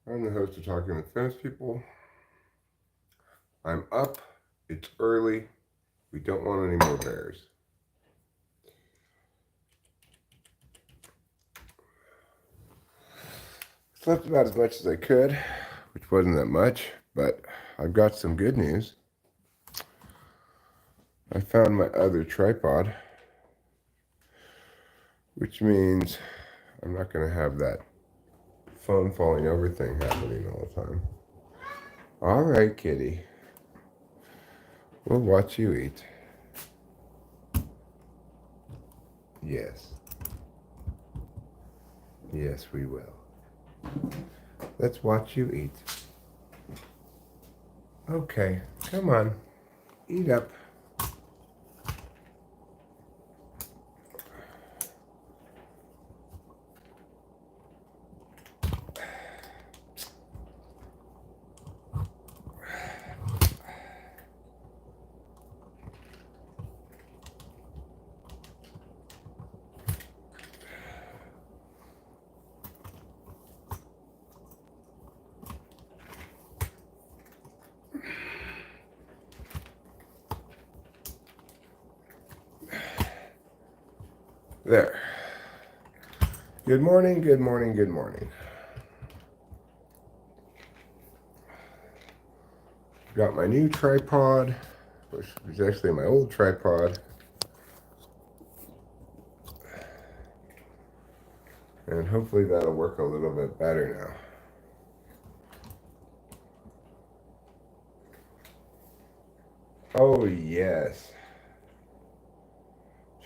I'm the host of Talking with Fence People. I'm up. It's early. We don't want any more bears. Slept about as much as I could, which wasn't that much, but I've got some good news. I found my other tripod, which means I'm not going to have that phone falling over thing happening all the time. All right, kitty. We'll watch you eat. Yes. Yes, we will. Let's watch you eat. Okay, come on. Eat up. There. Good morning, good morning, good morning. Got my new tripod, which was actually my old tripod. And hopefully that'll work a little bit better now. Oh, yes.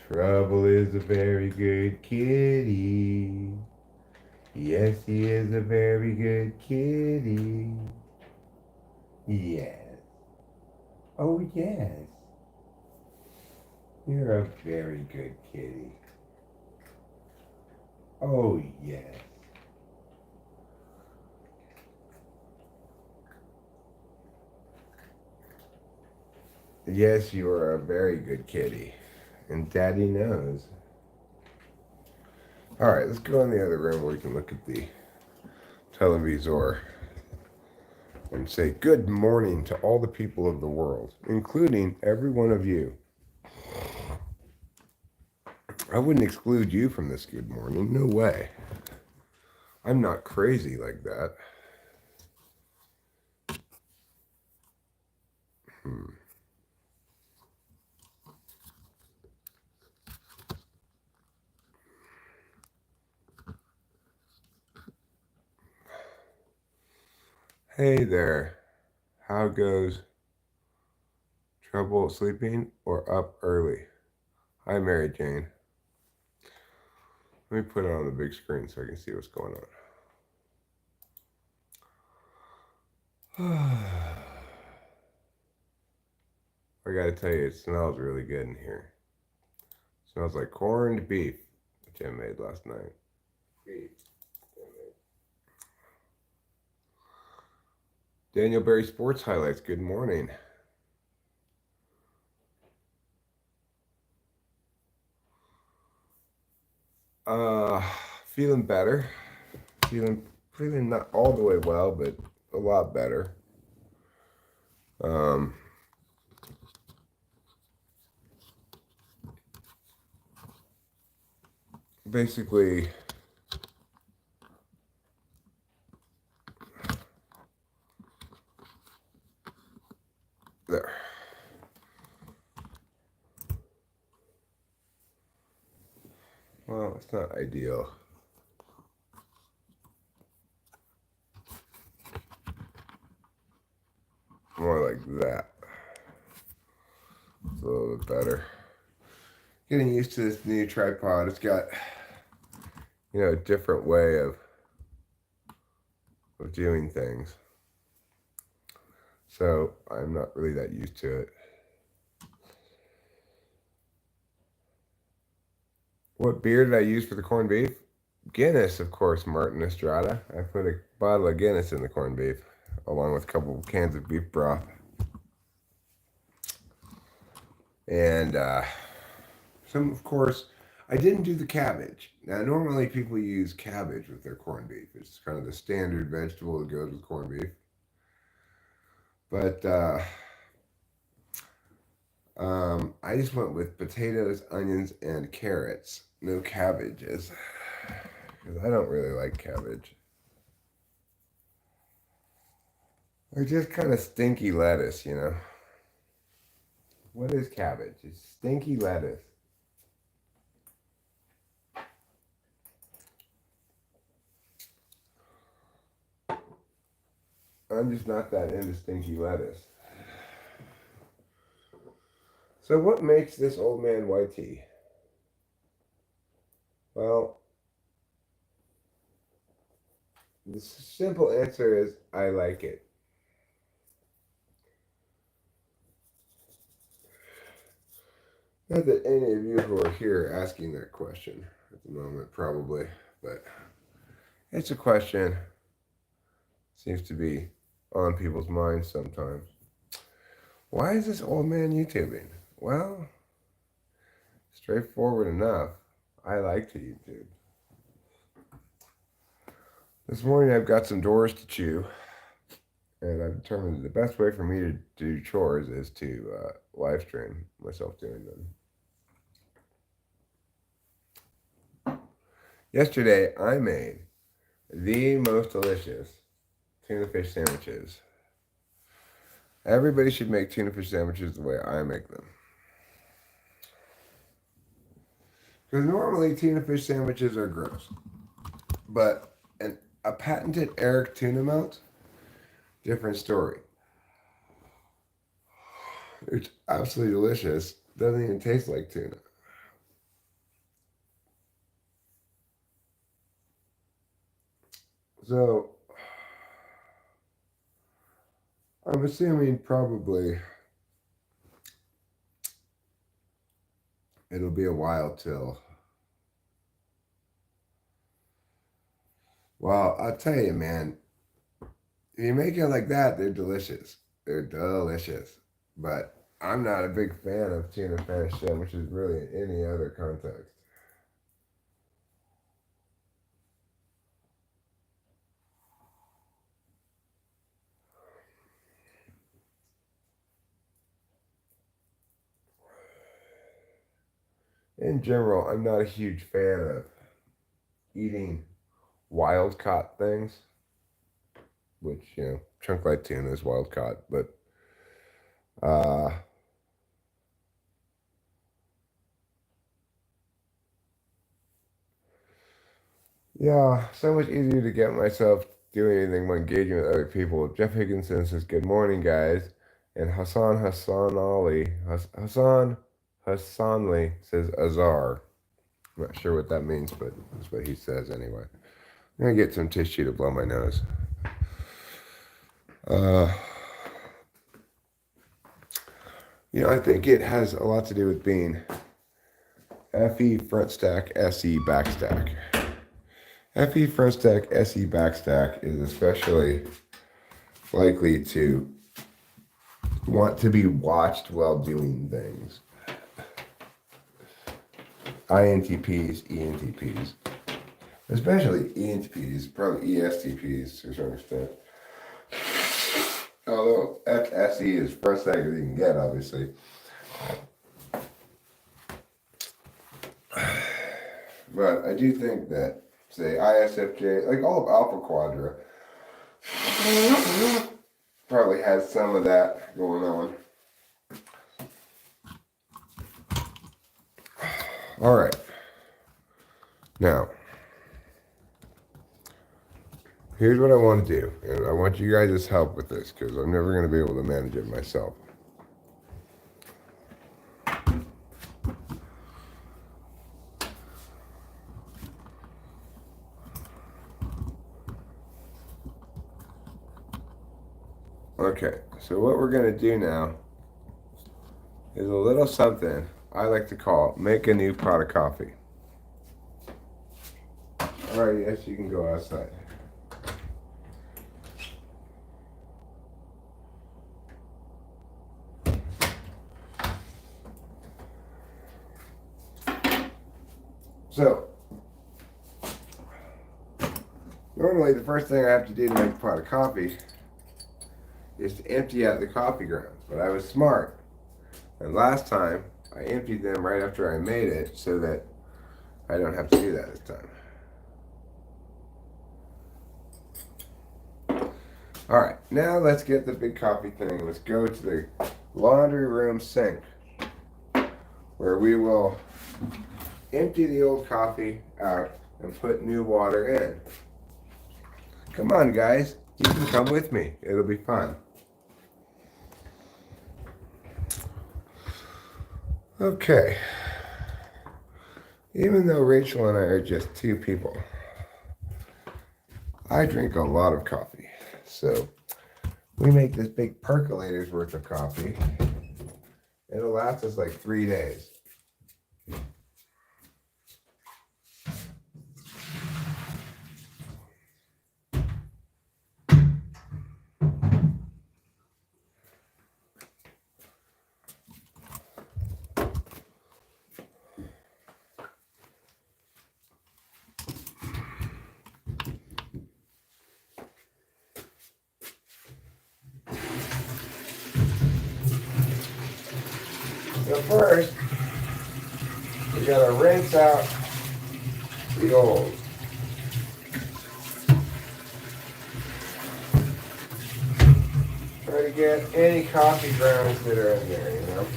Trouble is a very good kitty. Yes, he is a very good kitty. Yes. Oh, yes. You're a very good kitty. Oh, yes. Yes, you are a very good kitty. And Daddy knows. Alright, let's go in the other room where we can look at the televisor and say good morning to all the people of the world, including every one of you. I wouldn't exclude you from this good morning. No way. I'm not crazy like that. Hey there. How goes? Trouble sleeping or up early? Hi, Mary Jane. Let me put it on the big screen so I can see what's going on. I gotta tell you, it smells really good in here. It smells like corned beef, which I made last night. Daniel Berry Sports Highlights, good morning. Uh, Feeling better. Feeling not all the way well, but a lot better. Um, Basically, there. Well, it's not ideal. More like that. It's a little bit better. Getting used to this new tripod. It's got, a different way of doing things. So I'm not really that used to it. What beer did I use for the corned beef? Guinness, of course, Martin Estrada. I put a bottle of Guinness in the corned beef, along with a couple of cans of beef broth. And some, of course, I didn't do the cabbage. Now, normally people use cabbage with their corned beef. It's kind of the standard vegetable that goes with corned beef. But I just went with potatoes, onions, and carrots. No cabbages. Because I don't really like cabbage. Or just kind of stinky lettuce, you know. What is cabbage? It's stinky lettuce. I'm just not that into stinky lettuce. So what makes this old man white tea? Well, the simple answer is I like it. Not that any of you who are here are asking that question at the moment, probably, but it's a question. Seems to be on people's minds sometimes. Why is this old man YouTubing? Well, straightforward enough. I like to YouTube. This morning I've got some doors to chew, and I've determined that the best way for me to do chores is to live stream myself doing them. Yesterday I made the most delicious tuna fish sandwiches. Everybody should make tuna fish sandwiches the way I make them. Because normally tuna fish sandwiches are gross. But a patented Eric tuna melt, different story. It's absolutely delicious. Doesn't even taste like tuna. So, I'm assuming probably it'll be a while till. Well, I'll tell you, man, if you make it like that, they're delicious. They're delicious. But I'm not a big fan of tuna fish sandwiches really in any other context. In general, I'm not a huge fan of eating wild caught things, which, you know, chunk light tuna is wild caught, but uh, yeah, so much easier to get myself doing anything when engaging with other people. Jeff Higginson says, "Good morning, guys." And Hassan Hassanli says, "Azar." I'm not sure what that means, but that's what he says anyway. I'm going to get some tissue to blow my nose. You know, I think it has a lot to do with being FE front stack, SE back stack. FE front stack, SE back stack is especially likely to want to be watched while doing things. INTPs, ENTPs, especially ENTPs, probably ESTPs to a certain extent. Although FSE is front stack as you can get, obviously. But I do think that, say, ISFJ, like all of Alpha Quadra, probably has some of that going on. All right. Now, here's what I want to do. And I want you guys' help with this because I'm never going to be able to manage it myself. Okay, so what we're going to do now is a little something I like to call make a new pot of coffee. All right, yes, you can go outside. So, normally the first thing I have to do to make a pot of coffee is to empty out the coffee grounds. But I was smart. And last time, I emptied them right after I made it so that I don't have to do that this time. Alright, now let's get the big coffee thing. Let's go to the laundry room sink, where we will empty the old coffee out and put new water in. Come on, guys. You can come with me. It'll be fun. Okay. Even though Rachel and I are just two people, I drink a lot of coffee. So we make this big percolator's worth of coffee. It'll last us like 3 days. So first, we gotta rinse out the old. Try to get any coffee grounds that are in there, you know.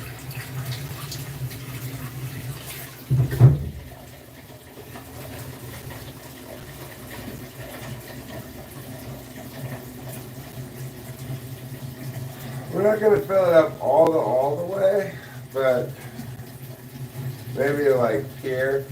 We're not gonna fill it up all the way, but maybe like here.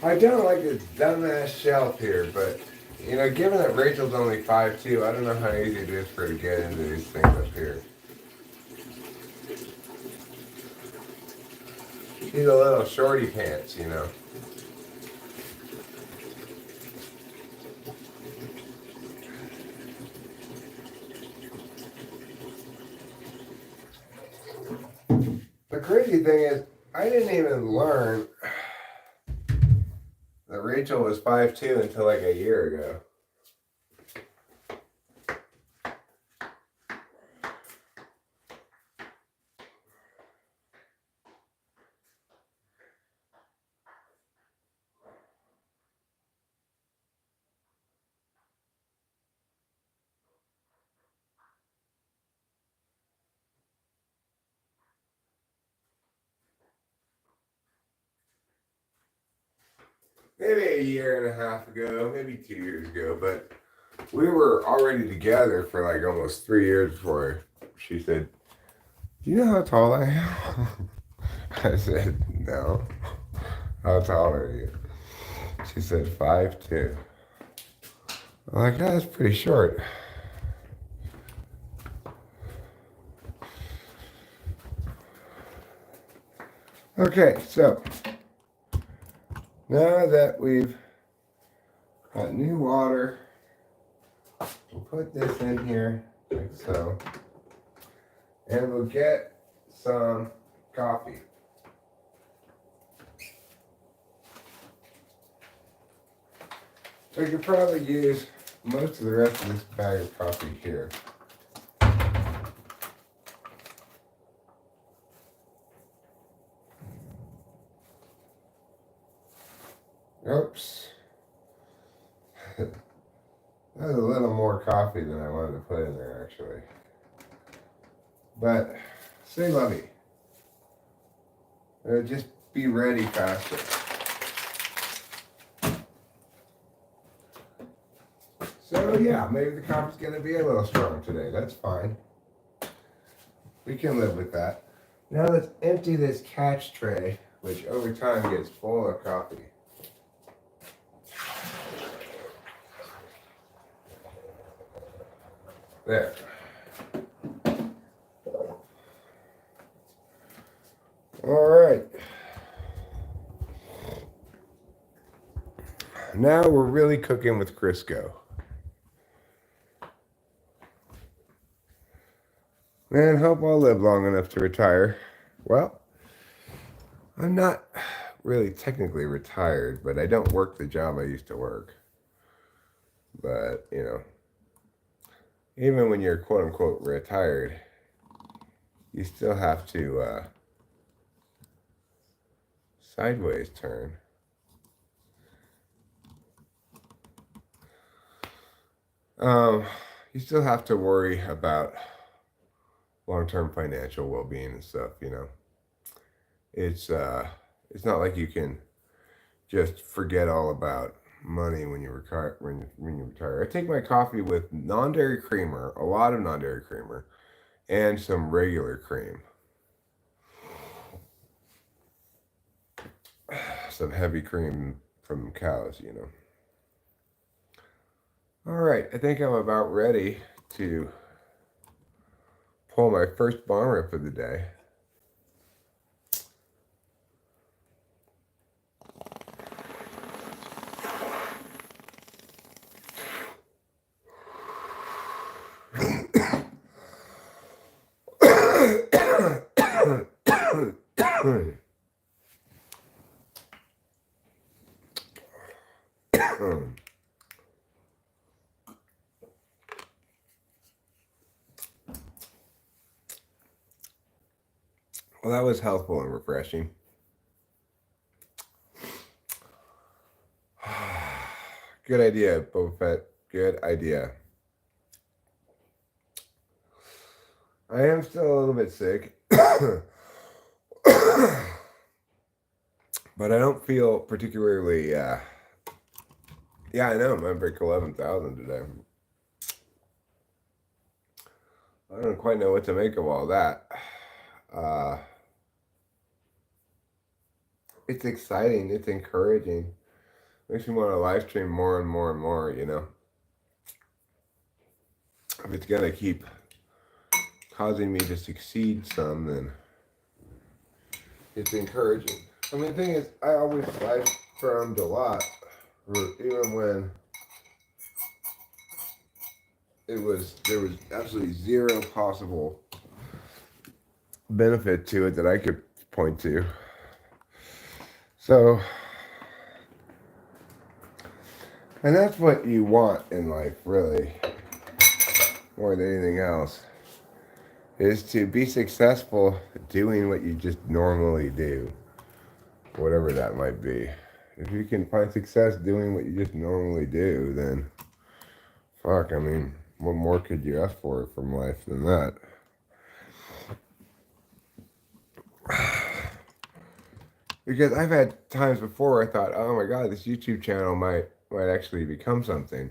I don't like this dumbass shelf here, but you know, given that Rachel's only 5'2", I don't know how easy it is for her to get into these things up here. She's a little shorty pants, you know. The crazy thing is, I didn't even learn that Rachel was 5'2" until like a year ago. Maybe a year and a half ago, maybe 2 years ago, but we were already together for like almost 3 years before she said, "Do you know how tall I am?" I said, "No." "How tall are you?" She said, 5'2". I'm like, "Oh, that's pretty short." Okay, so now that we've got new water, we'll put this in here like so, and we'll get some coffee. So you could probably use most of the rest of this bag of coffee here. Oops. That was a little more coffee than I wanted to put in there, actually. But, say lovey. Just be ready faster. So yeah, maybe the coffee's going to be a little strong today. That's fine. We can live with that. Now let's empty this catch tray, which over time gets full of coffee. There. All right. Now we're really cooking with Crisco. Man, hope I'll live long enough to retire. Well, I'm not really technically retired, but I don't work the job I used to work. But, even when you're quote unquote retired, you still have to sideways turn. You still have to worry about long-term financial well-being and stuff. It's not like you can just forget all about money when you retire. When you retire, I take my coffee with non-dairy creamer, a lot of non-dairy creamer, and some regular cream. Some heavy cream from cows. All right, I think I'm about ready to pull my first bong rip of the day. Well, that was healthful and refreshing. Good idea, Boba Fett. Good idea. I am still a little bit sick. But I don't feel particularly, yeah, I know, I'm going to break 11,000 today. I don't quite know what to make of all that. It's exciting. It's encouraging. Makes me want to live stream more and more and more, If it's going to keep causing me to succeed some, then it's encouraging. I mean, the thing is, I always live streamed a lot, even when there was absolutely zero possible benefit to it that I could point to. So, and that's what you want in life, really, more than anything else, is to be successful doing what you just normally do, whatever that might be. If you can find success doing what you just normally do, then fuck, I mean, what more could you ask for from life than that? Because I've had times before I thought, oh my god, this YouTube channel might actually become something.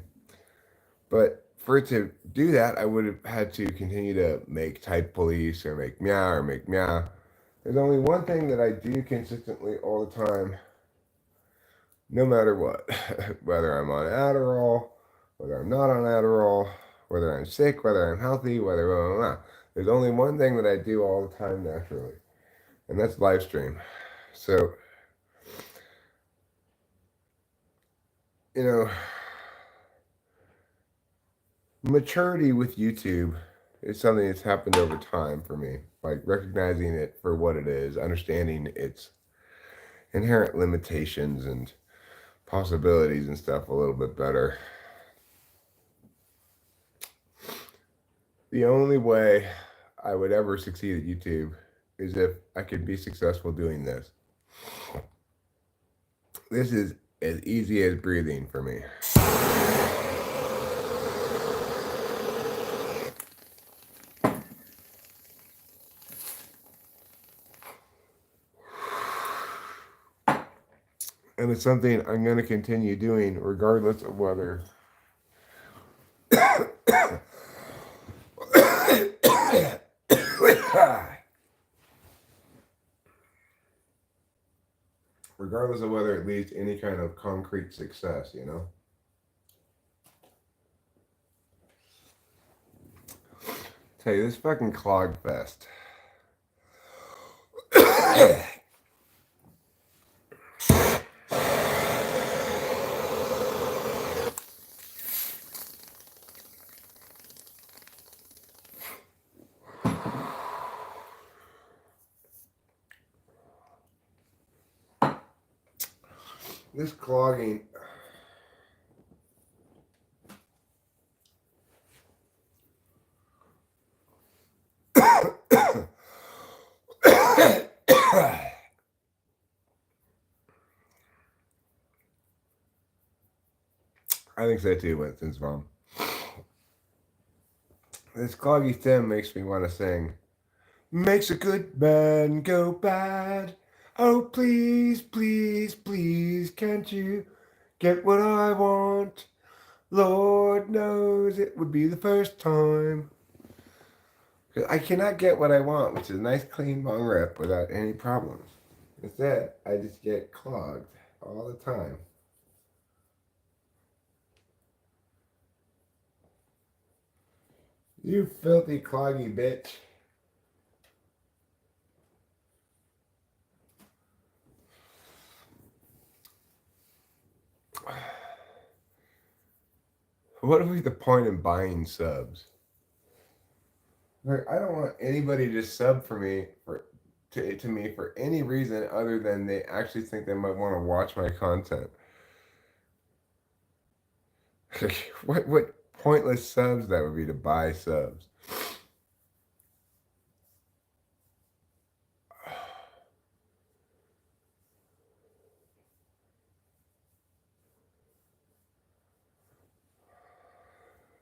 But for it to do that, I would have had to continue to make Typology or make meow. There's only one thing that I do consistently all the time, no matter what. Whether I'm on Adderall, whether I'm not on Adderall, whether I'm sick, whether I'm healthy, whether blah, blah, blah. There's only one thing that I do all the time naturally, and that's live stream. So, maturity with YouTube is something that's happened over time for me. Like recognizing it for what it is, understanding its inherent limitations and possibilities and stuff a little bit better. The only way I would ever succeed at YouTube is if I could be successful doing this. This is as easy as breathing for me. And it's something I'm going to continue doing regardless of whether regardless of whether it leads to any kind of concrete success, Tell you, this fucking clog fest. This clogging. I think so too, Winston's mom. This cloggy stem makes me want to sing. Makes a good man go bad. Oh, please, please, please, can't you get what I want? Lord knows it would be the first time. 'Cause I cannot get what I want, which is a nice clean bong rip without any problems. Instead, I just get clogged all the time. You filthy cloggy bitch. What would be the point in buying subs? Like, I don't want anybody to sub for me to me for any reason other than they actually think they might want to watch my content. what pointless subs that would be to buy subs.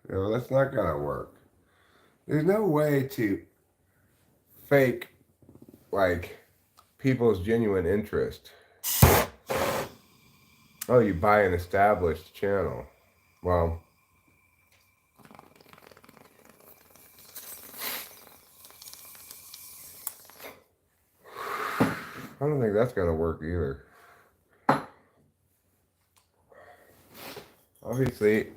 You know, that's not gonna work. There's no way to fake like people's genuine interest. Oh, you buy an established channel. Well, I don't think that's gonna work either. Obviously,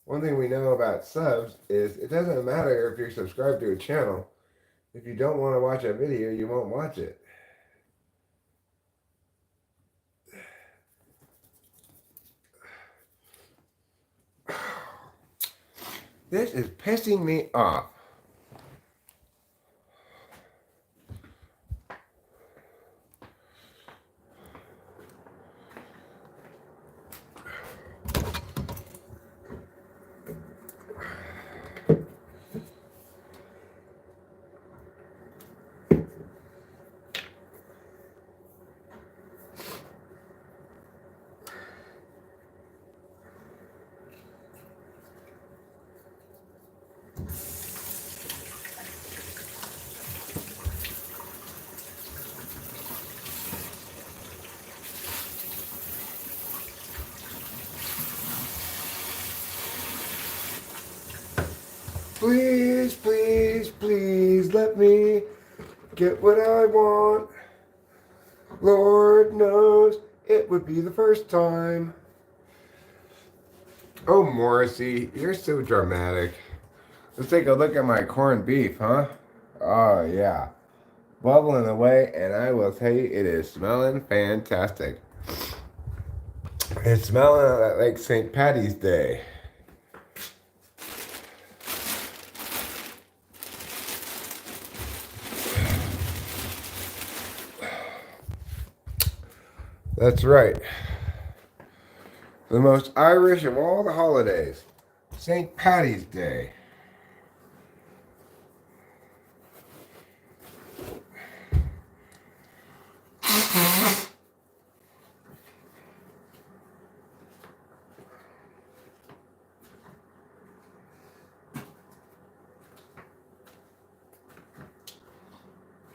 one thing we know about subs is it doesn't matter if you're subscribed to a channel. If you don't want to watch a video, you won't watch it. This is pissing me off. Please, please, please let me get what I want. Lord knows it would be the first time. Oh, Morrissey, you're so dramatic. Let's take a look at my corned beef, huh? Oh, yeah. Bubbling away, and I will tell you, it is smelling fantastic. It's smelling like St. Patty's Day. That's right. The most Irish of all the holidays, St. Patty's Day.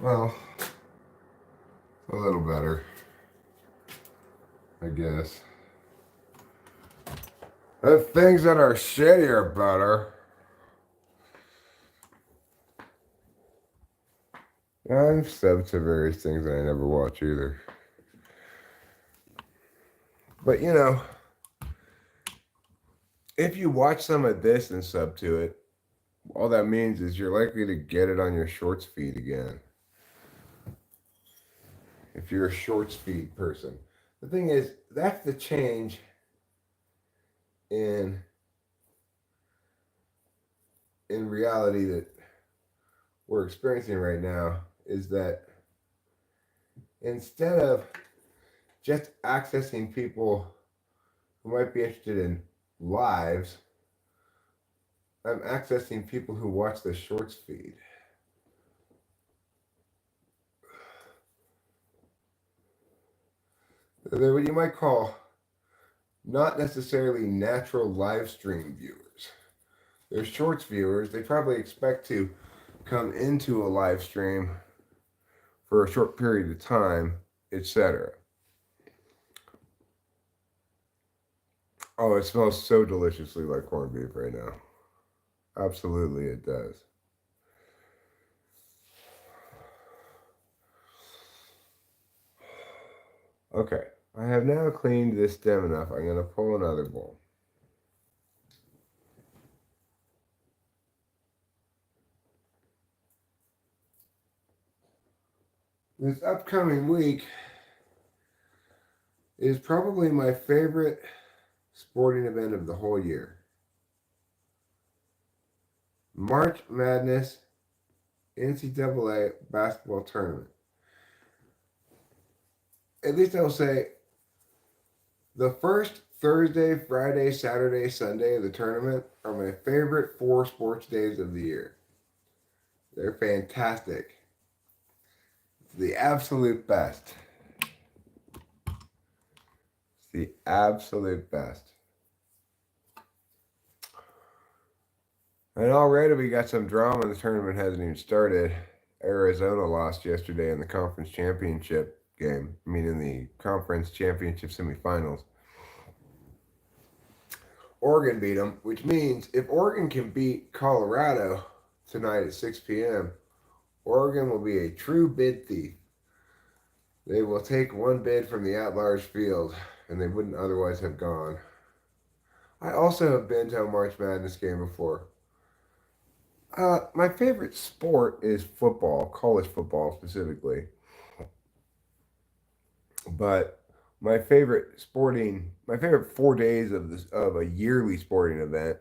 Well, a little better, I guess. The things that are shitty are better. I've subbed to various things that I never watch either. But you know, if you watch some of this and sub to it, all that means is you're likely to get it on your shorts feed again. If you're a shorts feed person. The thing is, that's the change in reality that we're experiencing right now, is that instead of just accessing people who might be interested in lives. I'm accessing people who watch the shorts feed. They're what you might call not necessarily natural live stream viewers. They're shorts viewers. They probably expect to come into a live stream for a short period of time, etc. Oh, it smells so deliciously like corned beef right now. Absolutely, it does. Okay, I have now cleaned this stem enough. I'm going to pull another bowl. This upcoming week is probably my favorite sporting event of the whole year. March Madness NCAA basketball tournament. At least I'll say the first Thursday, Friday, Saturday, Sunday of the tournament are my favorite 4 sports days of the year. They're fantastic. It's the absolute best. It's the absolute best. And already we got some drama. The tournament hasn't even started. Arizona lost yesterday in the conference championship game. I mean, in the conference championship semifinals. Oregon beat them, which means if Oregon can beat Colorado tonight at 6 p.m., Oregon will be a true bid thief. They will take one bid from the at-large field, and they wouldn't otherwise have gone. I also have been to a March Madness game before. My favorite sport is football, college football specifically. But my favorite 4 days of a yearly sporting event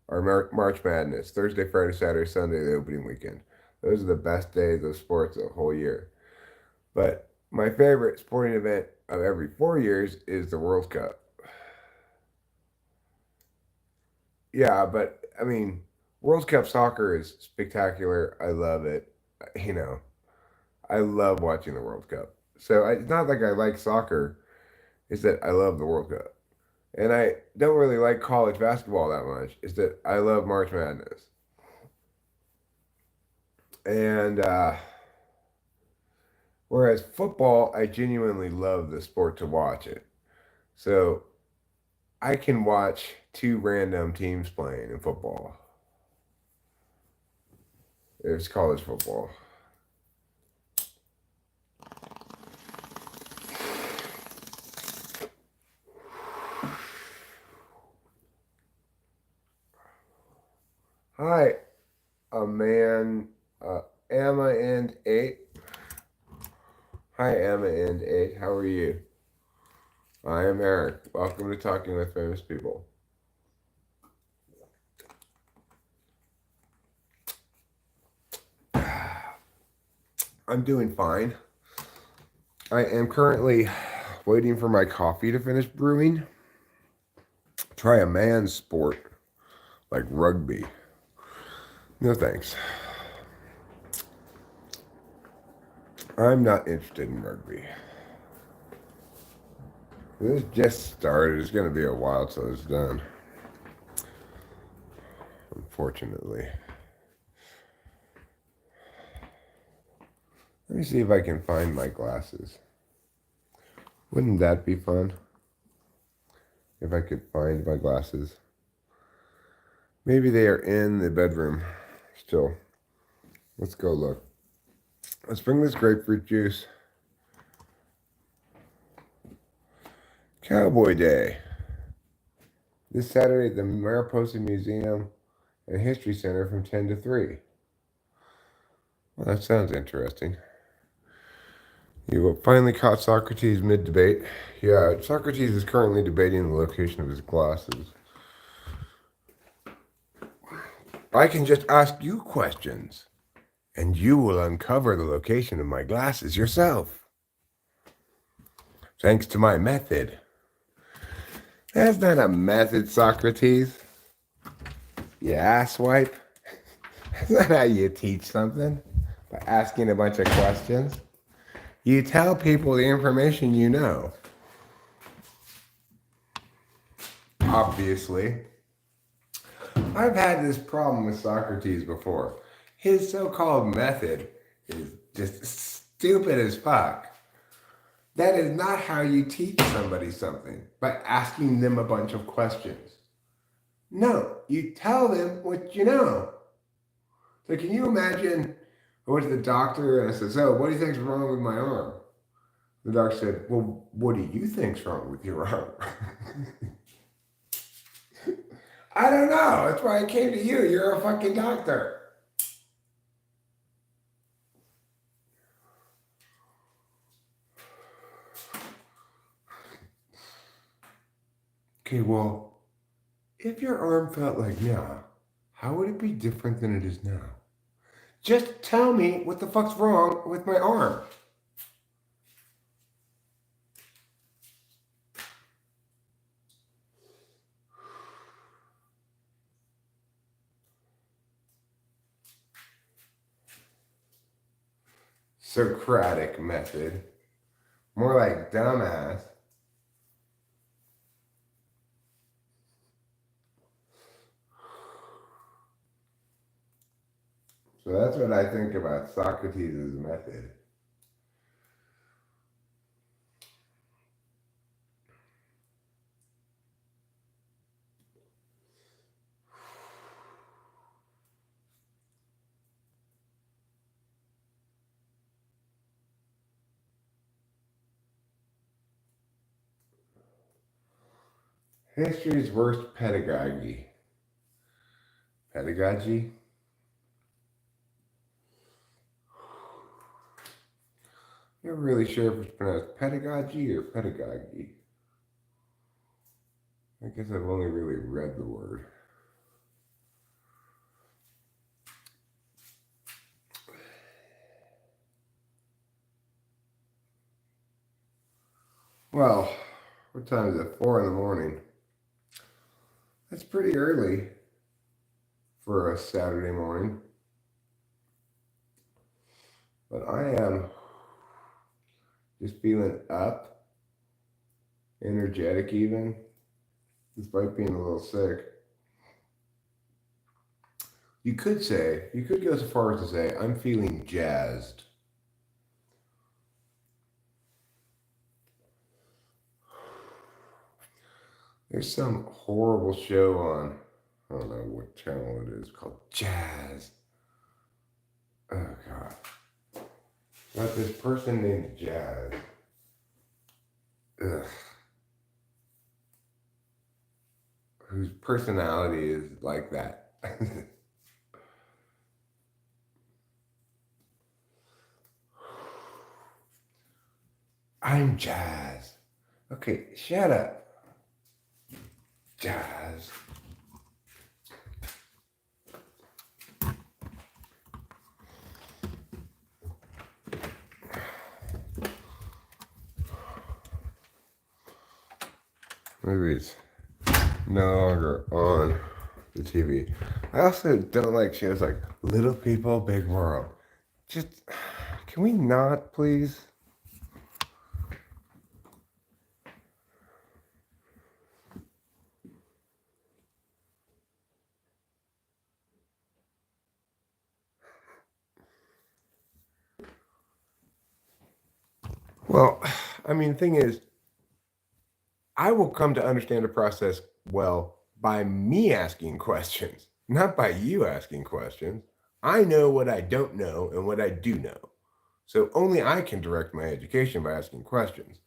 are March Madness, Thursday, Friday, Saturday, Sunday, the opening weekend. Those are the best days of sports the whole year. But my favorite sporting event of every 4 years is the World Cup. Yeah, but I mean, World Cup soccer is spectacular. I love it. You know, I love watching the World Cup. So it's not like I like soccer, it's that I love the World Cup. And I don't really like college basketball that much. It's that I love March Madness. And whereas football, I genuinely love the sport to watch it. So I can watch 2 random teams playing in football. It's college football. Hi, Emma and 8. Hi, Emma and 8. How are you? I am Eric. Welcome to Talking with Famous People. I'm doing fine. I am currently waiting for my coffee to finish brewing. Try a man's sport like rugby. No thanks. I'm not interested in rugby. This just started. It's going to be a while till it's done. Unfortunately. Let me see if I can find my glasses. Wouldn't that be fun? If I could find my glasses. Maybe they are in the bedroom still. Let's go look. Let's bring this grapefruit juice. Cowboy Day. This Saturday at the Mariposa Museum and History Center from 10 to 3. Well, that sounds interesting. You finally caught Socrates mid-debate. Yeah, Socrates is currently debating the location of his glasses. I can just ask you questions, and you will uncover the location of my glasses yourself. Thanks to my method. That's not a method, Socrates. You asswipe. That's not how you teach something. By asking a bunch of questions. You tell people the information you know. Obviously. I've had this problem with Socrates before. His so-called method is just stupid as fuck. That is not how you teach somebody something, by asking them a bunch of questions. No, you tell them what you know. So can you imagine, I went to the doctor and I said, so what do you think's wrong with my arm? The doctor said, well, what do you think's wrong with your arm? I don't know. That's why I came to you. You're a fucking doctor. Okay, well, if your arm felt like now, how would it be different than it is now? Just tell me what the fuck's wrong with my arm. Socratic method. More like dumbass. So that's what I think about Socrates' method. History's worst pedagogy. Pedagogy? You're really sure if it's pronounced pedagogy or pedagogy. I guess I've only really read the word. Well, what time is it? 4 in the morning. That's pretty early for a Saturday morning. But I am just feeling up, energetic even, despite being a little sick. You could go so far as to say, I'm feeling jazzed. There's some horrible show on, I don't know what channel it is, called Jazz. Oh, God. Got this person named Jazz. Ugh. Whose personality is like that. I'm Jazz. Okay, shut up. Jazz. Maybe it's no longer on the TV. I also don't like shows like Little People, Big World. Just, can we not, please? Well, I mean, the thing is, I will come to understand the process well by me asking questions, not by you asking questions. I know what I don't know and what I do know. So only I can direct my education by asking questions.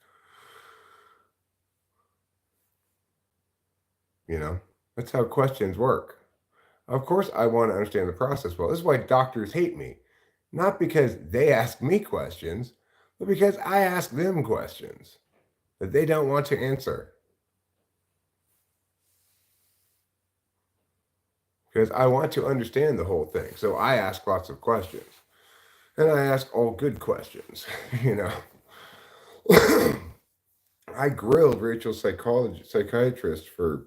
You know, that's how questions work. Of course, I want to understand the process well. This is why doctors hate me. Not because they ask me questions, but because I ask them questions that they don't want to answer. Because I want to understand the whole thing. So I ask lots of questions. And I ask all good questions, you know. I grilled Rachel's psychiatrist for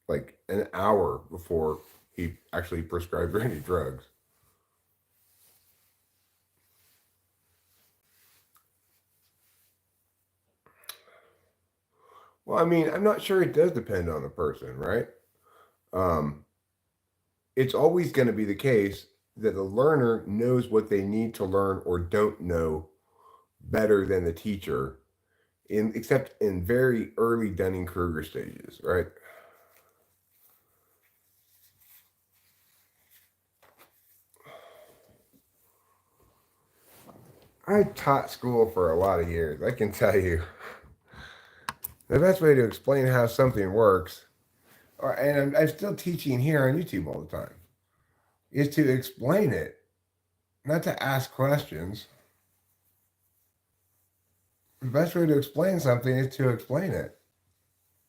like an hour before he actually prescribed her any drugs. Well, I mean, I'm not sure it does depend on the person, right? Um, it's always going to be the case that the learner knows what they need to learn or don't know better than the teacher, in except in very early Dunning-Kruger stages, right? I taught school for a lot of years. I can tell you the best way to explain how something works, and I'm still teaching here on YouTube all the time, is to explain it, not to ask questions. The best way to explain something is to explain it.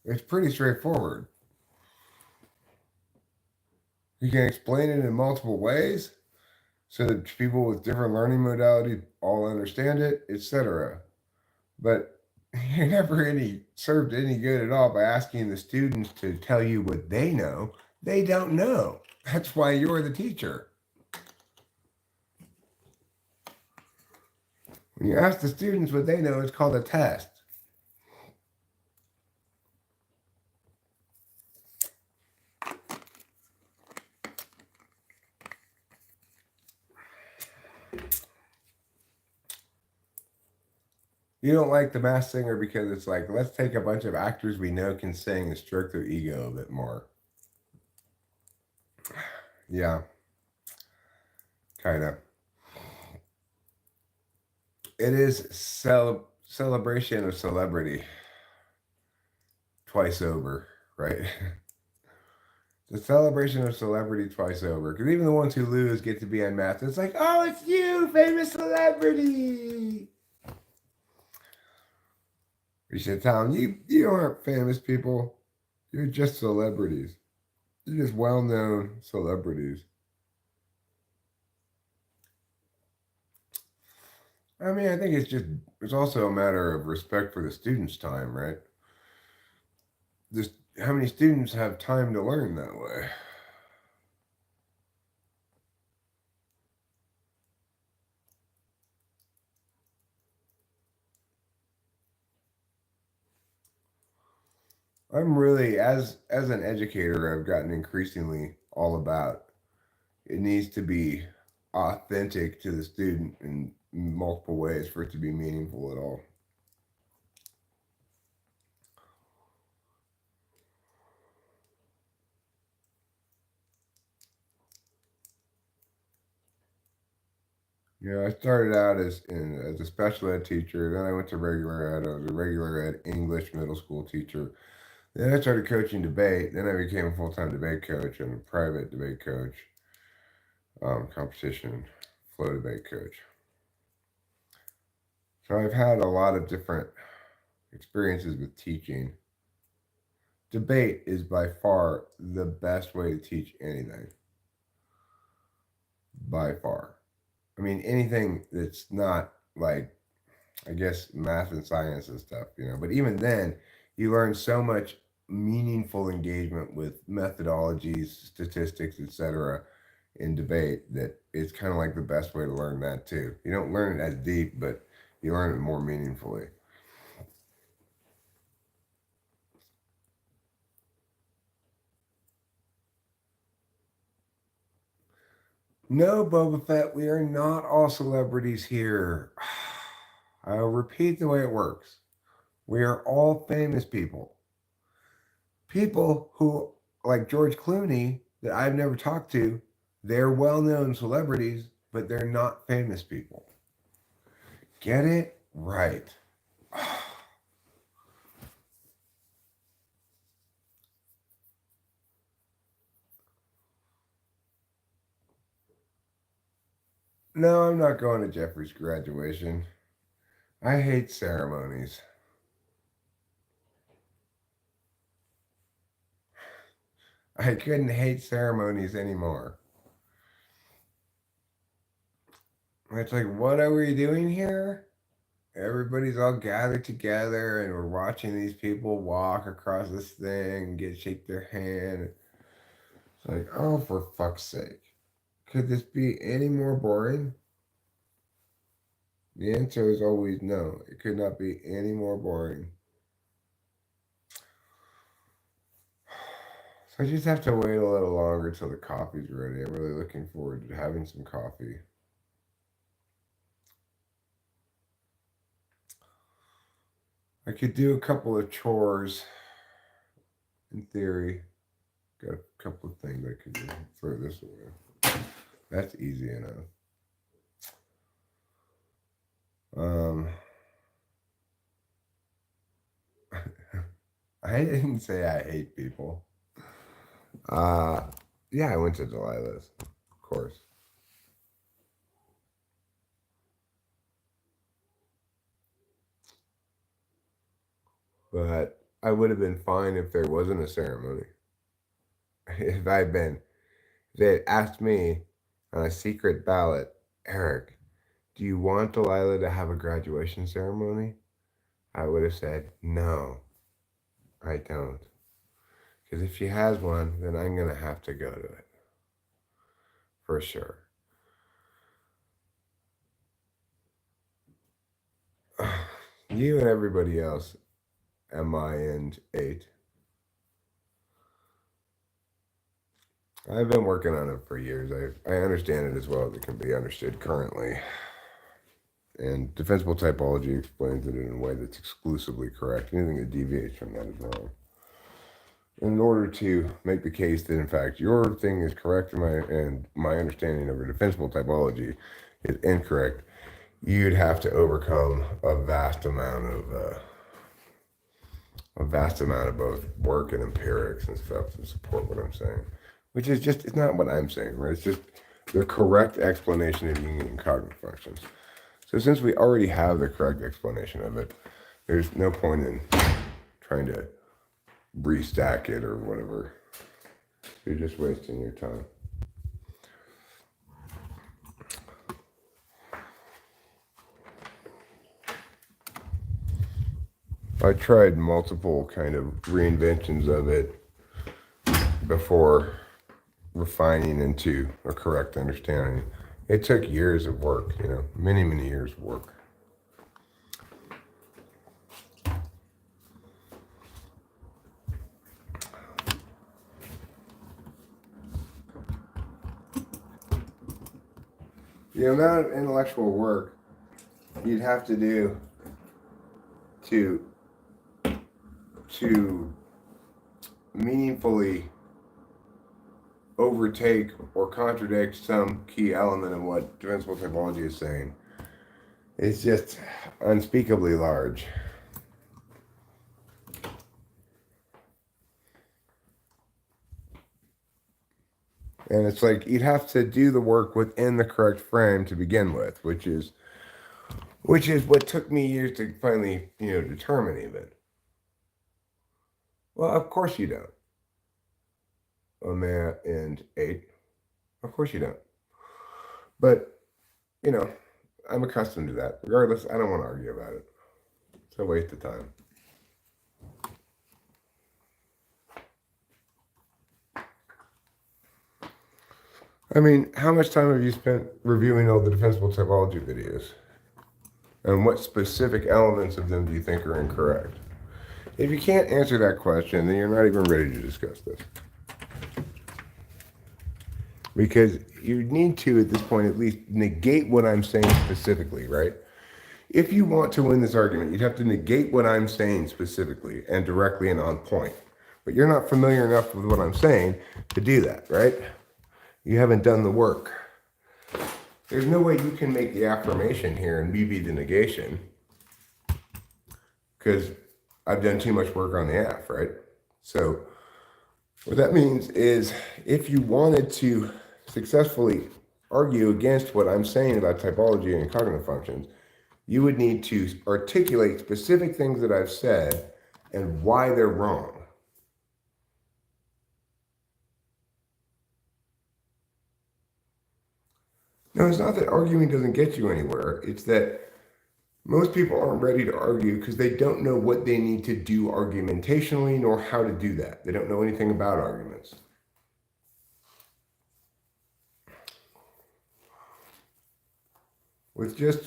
It's pretty straightforward. You can explain it in multiple ways so that people with different learning modalities all understand it, etc. But you're never any served any good at all by asking the students to tell you what they know. They don't know. That's why you're the teacher. When you ask the students what they know, it's called a test. You don't like The Masked Singer because it's like, let's take a bunch of actors we know can sing and stroke their ego a bit more. Yeah, kind of. It is celebration of celebrity twice over, right? The celebration of celebrity twice over. Because even the ones who lose get to be unmasked. It's like, oh, it's you, famous celebrity. You should tell them, you aren't famous people. You're just celebrities. You're just well-known celebrities. I mean, I think it's also a matter of respect for the student's time, right? Just how many students have time to learn that way? I'm really, as an educator, I've gotten increasingly all about it needs to be authentic to the student in multiple ways for it to be meaningful at all. I started out as a special ed teacher. Then I went to regular ed. I was a regular ed English middle school teacher. Then I started coaching debate. Then I became a full time debate coach and a private debate coach, competition flow debate coach. So I've had a lot of different experiences with teaching. Debate is by far the best way to teach anything. By far. I mean, anything that's not like, I guess, math and science and stuff. But even then, you learn so much meaningful engagement with methodologies, statistics, etc. in debate that it's kind of like the best way to learn that too. You don't learn it as deep, but you learn it more meaningfully. No, Boba Fett, we are not all celebrities here. I'll repeat the way it works. We are all famous people. People who, like George Clooney, that I've never talked to, they're well known celebrities, but they're not famous people. Get it right. No, I'm not going to Jeffrey's graduation. I hate ceremonies. I couldn't hate ceremonies anymore. It's like, what are we doing here? everybody's all gathered together and we're watching these people walk across this thing and shake their hand. It's like, oh, for fuck's sake. Could this be any more boring? The answer is always no. It could not be any more boring. So I just have to wait a little longer till the coffee's ready. I'm really looking forward to having some coffee. I could do a couple of chores in theory. Got a couple of things I could do. Throw this away. That's easy enough. I didn't say I hate people. Yeah, I went to Delilah's, of course. But I would have been fine if there wasn't a ceremony. If they had asked me on a secret ballot, Eric, do you want Delilah to have a graduation ceremony? I would have said, no, I don't. Because if she has one, then I'm going to have to go to it. For sure. You and everybody else, MI and 8. I've been working on it for years. I understand it as well as it can be understood currently. And defensible typology explains it in a way that's exclusively correct. Anything that deviates from that is wrong. In order to make the case that, in fact, your thing is correct and my understanding of a defensible typology is incorrect, you'd have to overcome a vast amount of both work and empirics and stuff to support what I'm saying. Which is just, it's not what I'm saying, right? It's just the correct explanation of Jungian cognitive functions. So since we already have the correct explanation of it, there's no point in trying to restack it or whatever. You're just wasting your time. I tried multiple kind of reinventions of it before refining into a correct understanding. It took years of work, many, many years of work. The amount of intellectual work you'd have to do to meaningfully overtake or contradict some key element of what defensible typology is saying is just unspeakably large. And it's like you'd have to do the work within the correct frame to begin with, which is what took me years to finally, determine even. Well, of course you don't. Omega and 8. Of course you don't. But, I'm accustomed to that. Regardless, I don't want to argue about it. It's a waste of time. I mean, how much time have you spent reviewing all the defensible typology videos? And what specific elements of them do you think are incorrect? If you can't answer that question, then you're not even ready to discuss this. Because you need to, at this point, at least negate what I'm saying specifically, right? If you want to win this argument, you'd have to negate what I'm saying specifically and directly and on point. But you're not familiar enough with what I'm saying to do that, right? You haven't done the work. There's no way you can make the affirmation here and me be the negation, because I've done too much work on the F, right? So what that means is if you wanted to successfully argue against what I'm saying about typology and cognitive functions, you would need to articulate specific things that I've said and why they're wrong. No, it's not that arguing doesn't get you anywhere. It's that Most people aren't ready to argue because they don't know what they need to do argumentationally nor how to do that. They don't know anything about arguments. With just,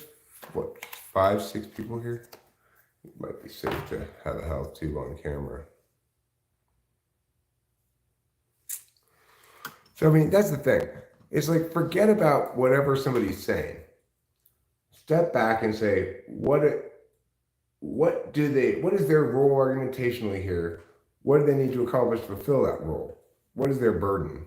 what, 5, 6 people here, it might be safe to have a health tube on camera. So, I mean, that's the thing. It's like, forget about whatever somebody's saying. Step back and say, what is their role argumentationally here? What do they need to accomplish to fulfill that role? What is their burden?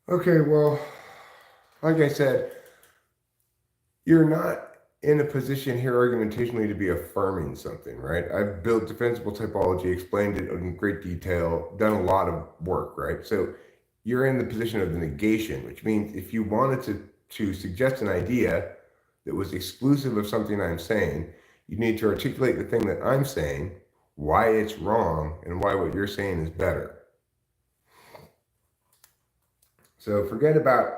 Okay, well, like I said, you're not in a position here argumentationally to be affirming something, right? I've built defensible typology, explained it in great detail, done a lot of work, right? So you're in the position of the negation, which means if you wanted to suggest an idea that was exclusive of something I'm saying, you need to articulate the thing that I'm saying, why it's wrong, and why what you're saying is better. So forget about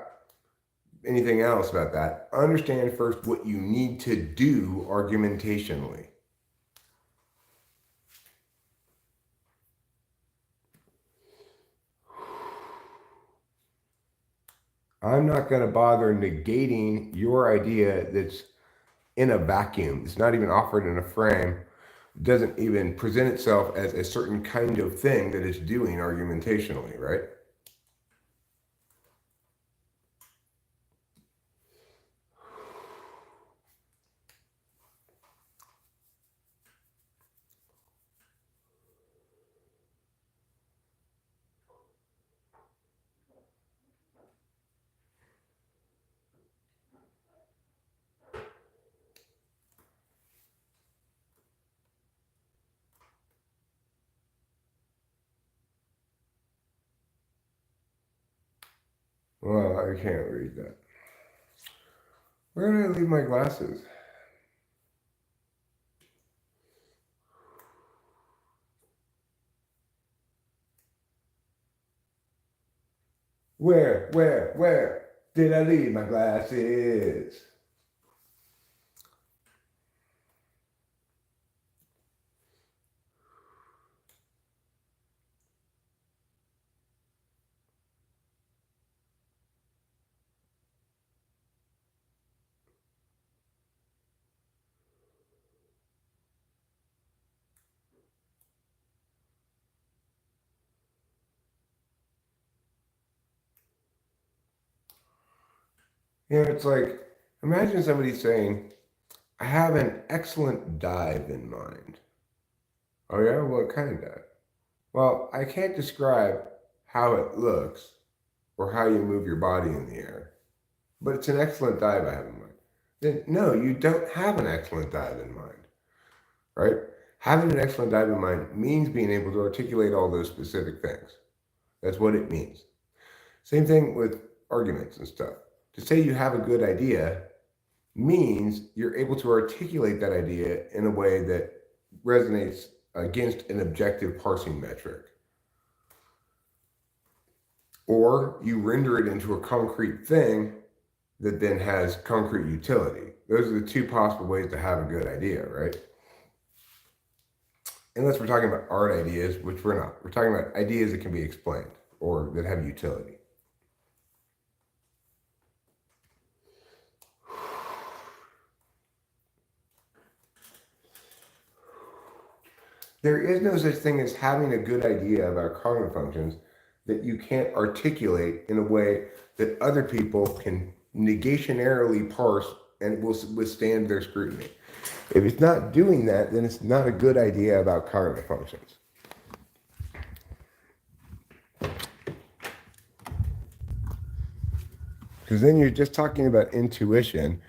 anything else about that. Understand first what you need to do argumentationally. I'm not going to bother negating your idea that's in a vacuum. It's not even offered in a frame. It doesn't even present itself as a certain kind of thing that it's doing argumentationally, right? Well, I can't read that. Where did I leave my glasses? Where did I leave my glasses? You know, it's like, imagine somebody saying, I have an excellent dive in mind. Oh yeah, what kind of dive? Well, I can't describe how it looks or how you move your body in the air, but it's an excellent dive I have in mind. Then no, you don't have an excellent dive in mind, right? Having an excellent dive in mind means being able to articulate all those specific things. That's what it means. Same thing with arguments and stuff. To say you have a good idea means you're able to articulate that idea in a way that resonates against an objective parsing metric. Or you render it into a concrete thing that then has concrete utility. Those are the two possible ways to have a good idea, right? Unless we're talking about art ideas, which we're not. We're talking about ideas that can be explained or that have utility. There is no such thing as having a good idea about cognitive functions that you can't articulate in a way that other people can negationarily parse and will withstand their scrutiny. If it's not doing that, then it's not a good idea about cognitive functions. Because then you're just talking about intuition.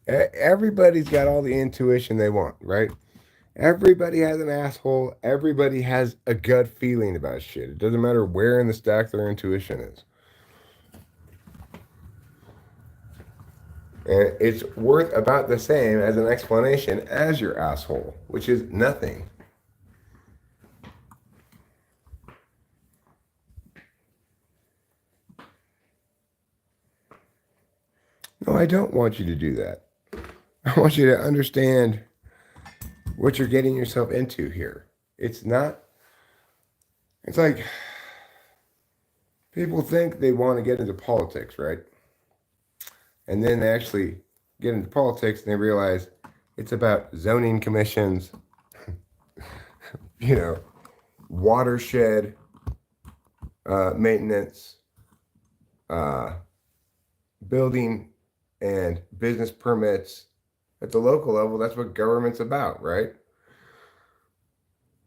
Everybody's got all the intuition they want, right? Everybody has an asshole. Everybody has a gut feeling about shit. It doesn't matter where in the stack their intuition is. And it's worth about the same as an explanation as your asshole, which is nothing. No, I don't want you to do that. I want you to understand what you're getting yourself into here. It's like people think they want to get into politics, right? And then they actually get into politics and they realize it's about zoning commissions, watershed maintenance, building and business permits. At the local level, that's what government's about, right?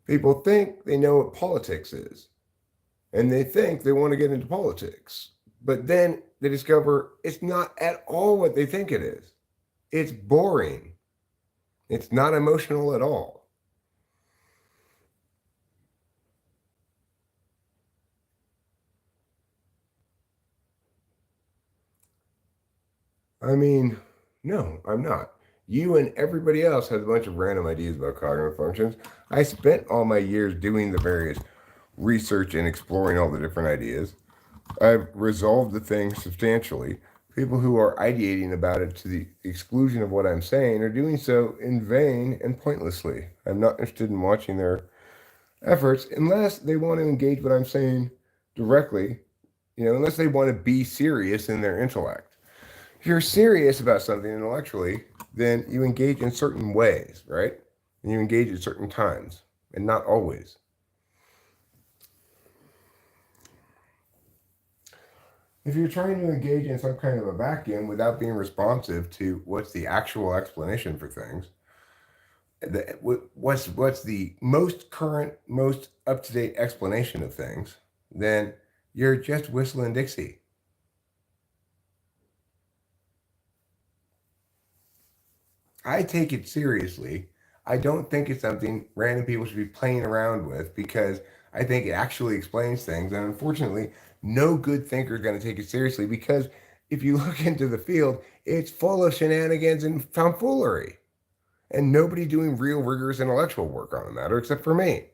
People think they know what politics is, and they think they want to get into politics. But then they discover it's not at all what they think it is. It's boring. It's not emotional at all. I mean, no, I'm not. You and everybody else has a bunch of random ideas about cognitive functions. I spent all my years doing the various research and exploring all the different ideas. I've resolved the thing substantially. People who are ideating about it to the exclusion of what I'm saying are doing so in vain and pointlessly. I'm not interested in watching their efforts unless they want to engage what I'm saying directly, unless they want to be serious in their intellect. If you're serious about something intellectually, then you engage in certain ways, right? And you engage at certain times, and not always. If you're trying to engage in some kind of a vacuum without being responsive to what's the actual explanation for things, what's the most current, most up-to-date explanation of things, then you're just whistling Dixie. I take it seriously. I don't think it's something random people should be playing around with because I think it actually explains things. And unfortunately, no good thinker is going to take it seriously because if you look into the field, it's full of shenanigans and tomfoolery. And nobody doing real rigorous intellectual work on the matter except for me.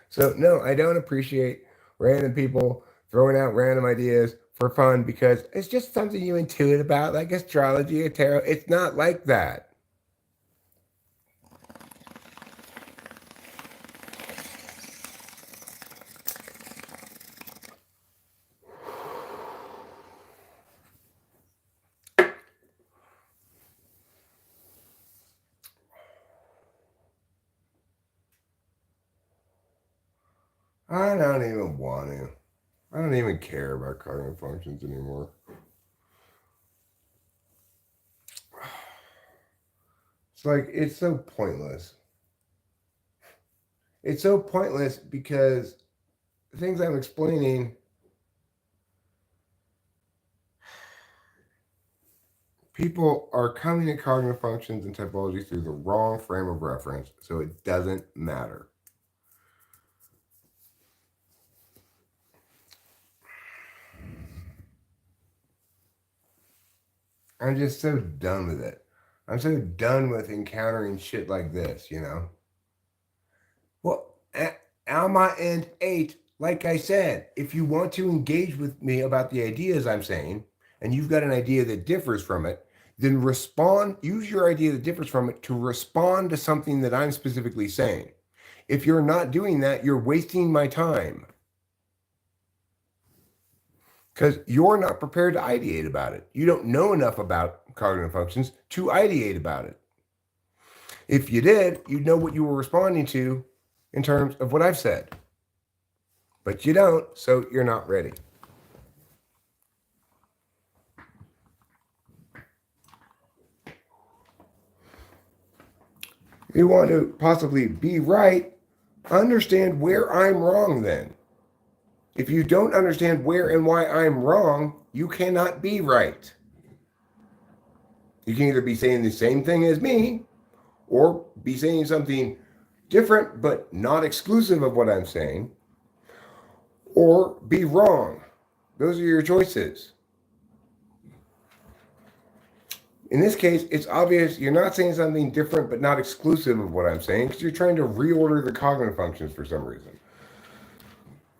So, no, I don't appreciate random people throwing out random ideas for fun because it's just something you intuit about, like astrology or tarot. It's not like that. I don't even want to. I don't even care about cognitive functions anymore. It's like, it's so pointless. It's so pointless because the things I'm explaining, people are coming at cognitive functions and typology through the wrong frame of reference, so it doesn't matter. I'm just so done with it. I'm so done with encountering shit like this, Well, Alma and 8, like I said, if you want to engage with me about the ideas I'm saying, and you've got an idea that differs from it, then use your idea that differs from it to respond to something that I'm specifically saying. If you're not doing that, you're wasting my time. Because you're not prepared to ideate about it. You don't know enough about cognitive functions to ideate about it. If you did, you'd know what you were responding to in terms of what I've said. But you don't, so you're not ready. You want to possibly be right, understand where I'm wrong then. If you don't understand where and why I'm wrong, you cannot be right. You can either be saying the same thing as me, or be saying something different but not exclusive of what I'm saying, or be wrong. Those are your choices. In this case, it's obvious you're not saying something different but not exclusive of what I'm saying because you're trying to reorder the cognitive functions for some reason.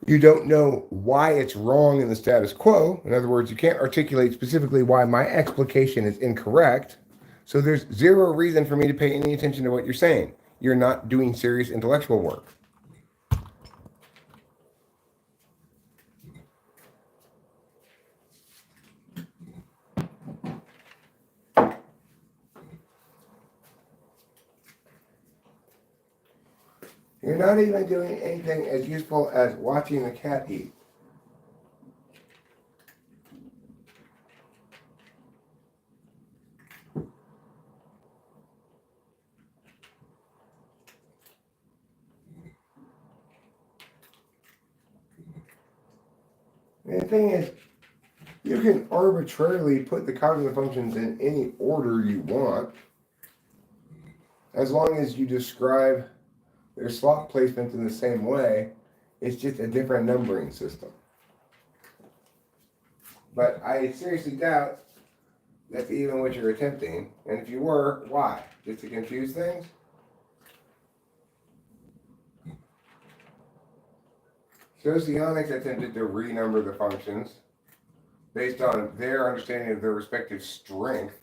You don't know why it's wrong in the status quo. In other words, you can't articulate specifically why my explication is incorrect. So there's zero reason for me to pay any attention to what you're saying. You're not doing serious intellectual work. You're not even doing anything as useful as watching the cat eat. And the thing is, you can arbitrarily put the cognitive functions in any order you want, as long as you describe their slot placement in the same way. It's just a different numbering system. But I seriously doubt that's even what you're attempting. And if you were, why? Just to confuse things? Socionics attempted to renumber the functions based on their understanding of their respective strength.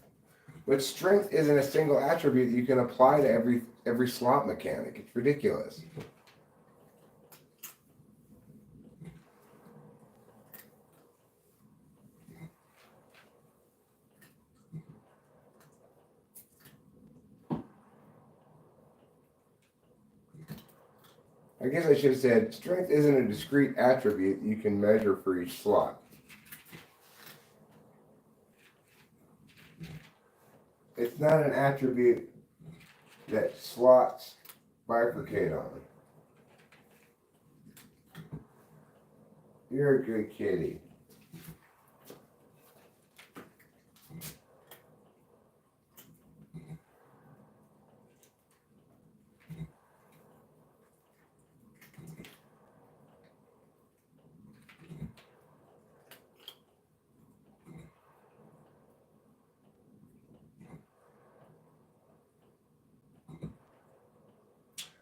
But strength isn't a single attribute that you can apply to every slot mechanic. It's ridiculous. I guess I should have said strength isn't a discrete attribute you can measure for each slot. It's not an attribute that slots bifurcate on. You're a good kitty.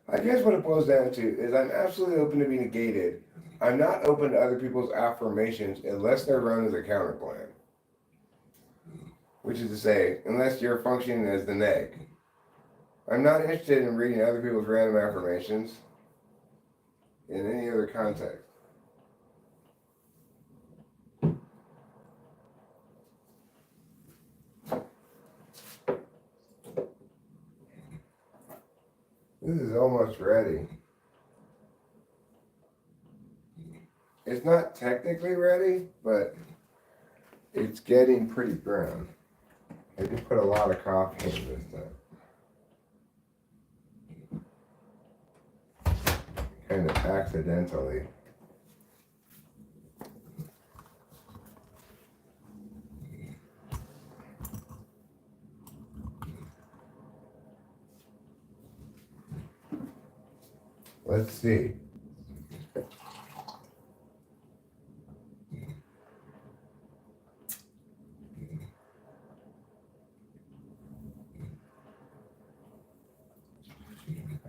I guess what it boils down to is I'm absolutely open to being negated. I'm not open to other people's affirmations unless they're run as a counterplan. Which is to say, unless you're functioning as the neg. I'm not interested in reading other people's random affirmations in any other context. This is almost ready. It's not technically ready, but it's getting pretty brown. I just put a lot of coffee in this time. Kind of accidentally. Let's see.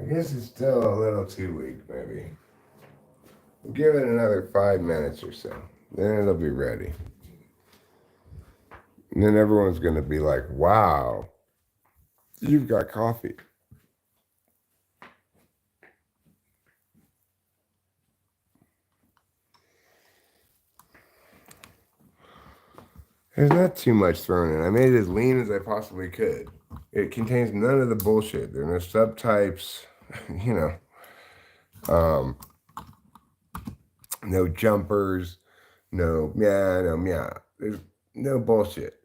I guess it's still a little too weak, maybe. We'll give it another 5 minutes or so. Then it'll be ready. And then everyone's going to be like, wow, you've got coffee. There's not too much thrown in. I made it as lean as I possibly could. It contains none of the bullshit. There are no subtypes, no jumpers, no meow. There's no bullshit.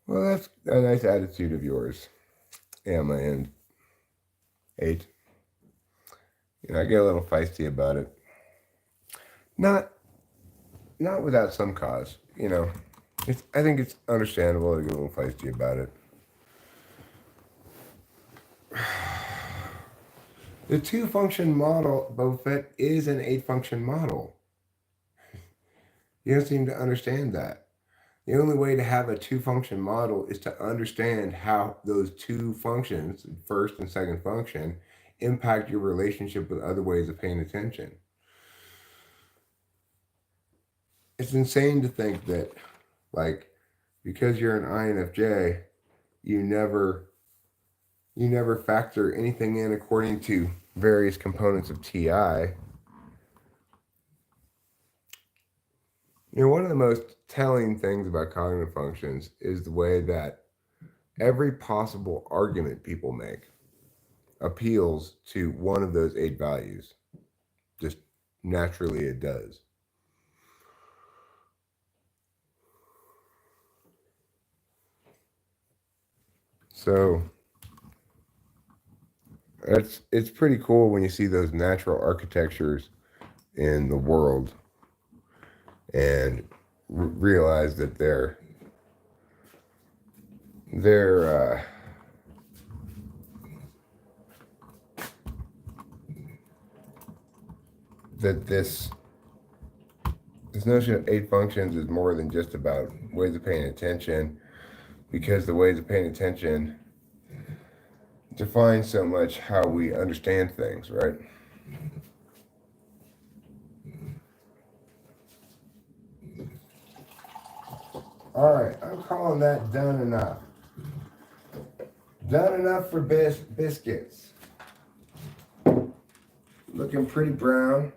Well, that's a nice attitude of yours, Emma, and 8. I get a little feisty about it. Not without some cause. I think it's understandable to get a little feisty about it. The 2-function model, Beaufet, is an 8-function model. You don't seem to understand that. The only way to have a 2-function model is to understand how those 2 functions, first and second function, impact your relationship with other ways of paying attention. It's insane to think that, like, because you're an INFJ, you never factor anything in according to various components of TI. One of the most telling things about cognitive functions is the way that every possible argument people make appeals to one of those 8 values. Just naturally it does. So it's pretty cool when you see those natural architectures in the world and realize that they're that this notion of 8 functions is more than just about ways of paying attention, because the ways of paying attention define so much how we understand things, right? All right, I'm calling that done enough. Done enough for biscuits. Looking pretty brown.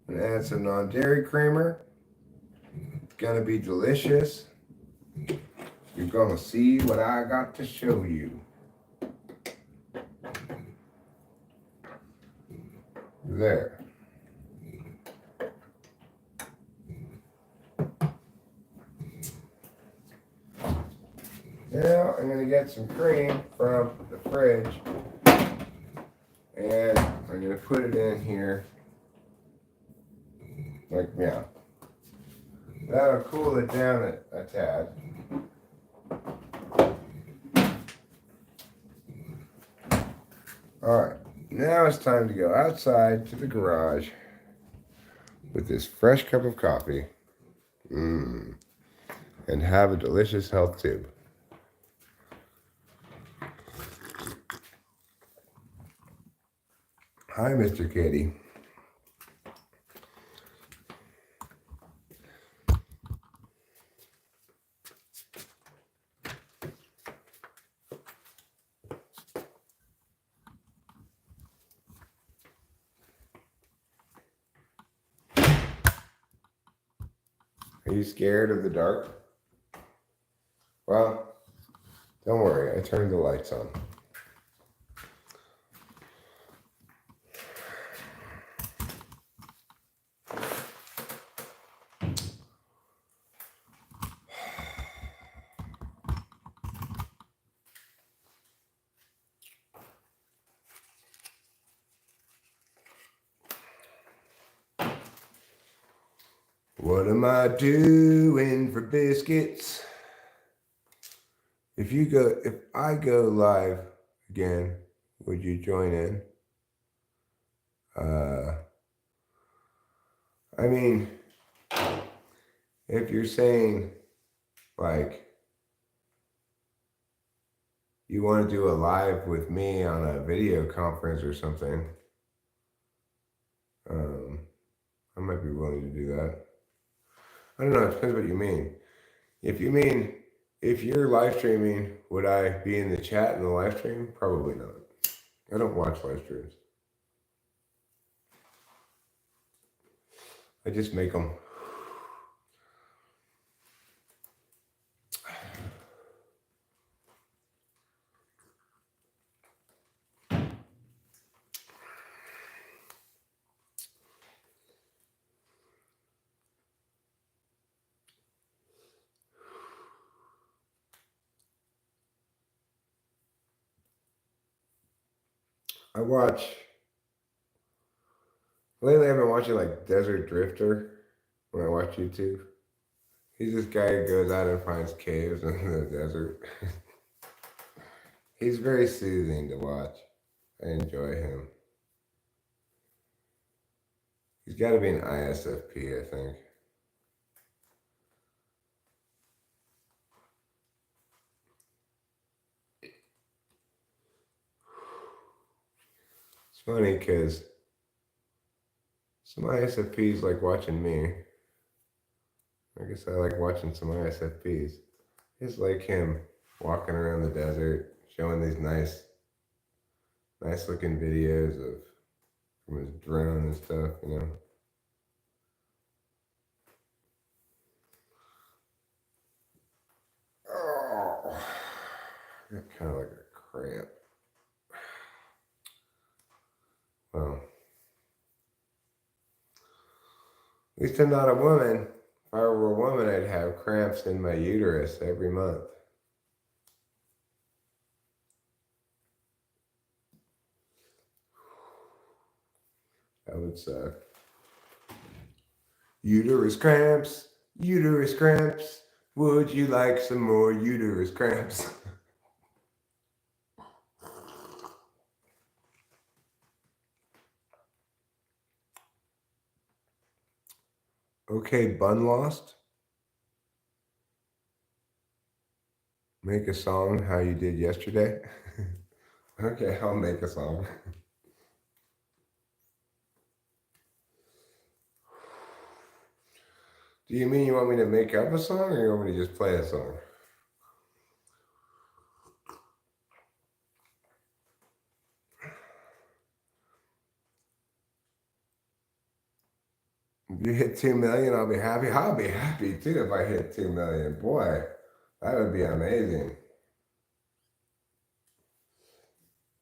I'm gonna add some non-dairy creamer. It's gonna be delicious. You're gonna see what I got to show you. There. Now I'm gonna get some cream from the fridge and I'm gonna put it in here. Like, yeah. That'll cool it down a tad. Alright, now it's time to go outside to the garage with this fresh cup of coffee and have a delicious health tube. Hi, Mr. Kitty. Are you scared of the dark? Well, don't worry, I turned the lights on. What am I doing for biscuits? If I go live again, would you join in? I mean, if you're saying, like, you want to do a live with me on a video conference or something, I might be willing to do that. I don't know, it depends what you mean. If you mean, if you're live streaming, would I be in the chat in the live stream? Probably not. I don't watch live streams. I just make them. I watch, lately I've been watching like Desert Drifter when I watch YouTube. He's this guy who goes out and finds caves in the desert. He's very soothing to watch. I enjoy him. He's got to be an ISFP, I think. It's funny because some ISFPs like watching me. I guess I like watching some ISFPs. It's like him walking around the desert, showing these nice looking videos of from his drone and stuff, you know. Oh, I got kind of like a cramp. Well, at least I'm not a woman. If I were a woman, I'd have cramps in my uterus every month. That would suck. Uterus cramps, uterus cramps. Would you like some more uterus cramps? Okay, bun lost. Make a song how you did yesterday. Okay, I'll make a song. Do you mean you want me to make up a song or you want me to just play a song? If you hit 2 million, I'll be happy. I'll be happy too if I hit 2 million. Boy, that would be amazing.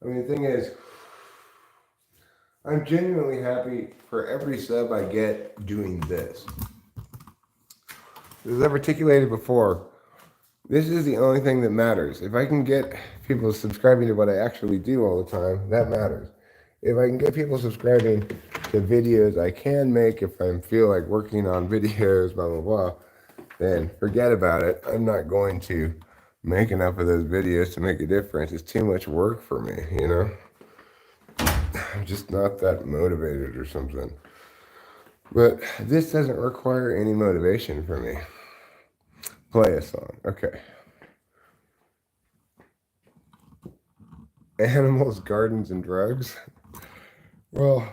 I mean, the thing is, I'm genuinely happy for every sub I get doing this. As I've articulated before, this is the only thing that matters. If I can get people subscribing to what I actually do all the time, that matters. If I can get people subscribing to videos I can make if I feel like working on videos, blah, blah, blah, then forget about it. I'm not going to make enough of those videos to make a difference. It's too much work for me, you know? I'm just not that motivated or something. But this doesn't require any motivation for me. Play a song. Okay. Animals, gardens, and drugs. Well,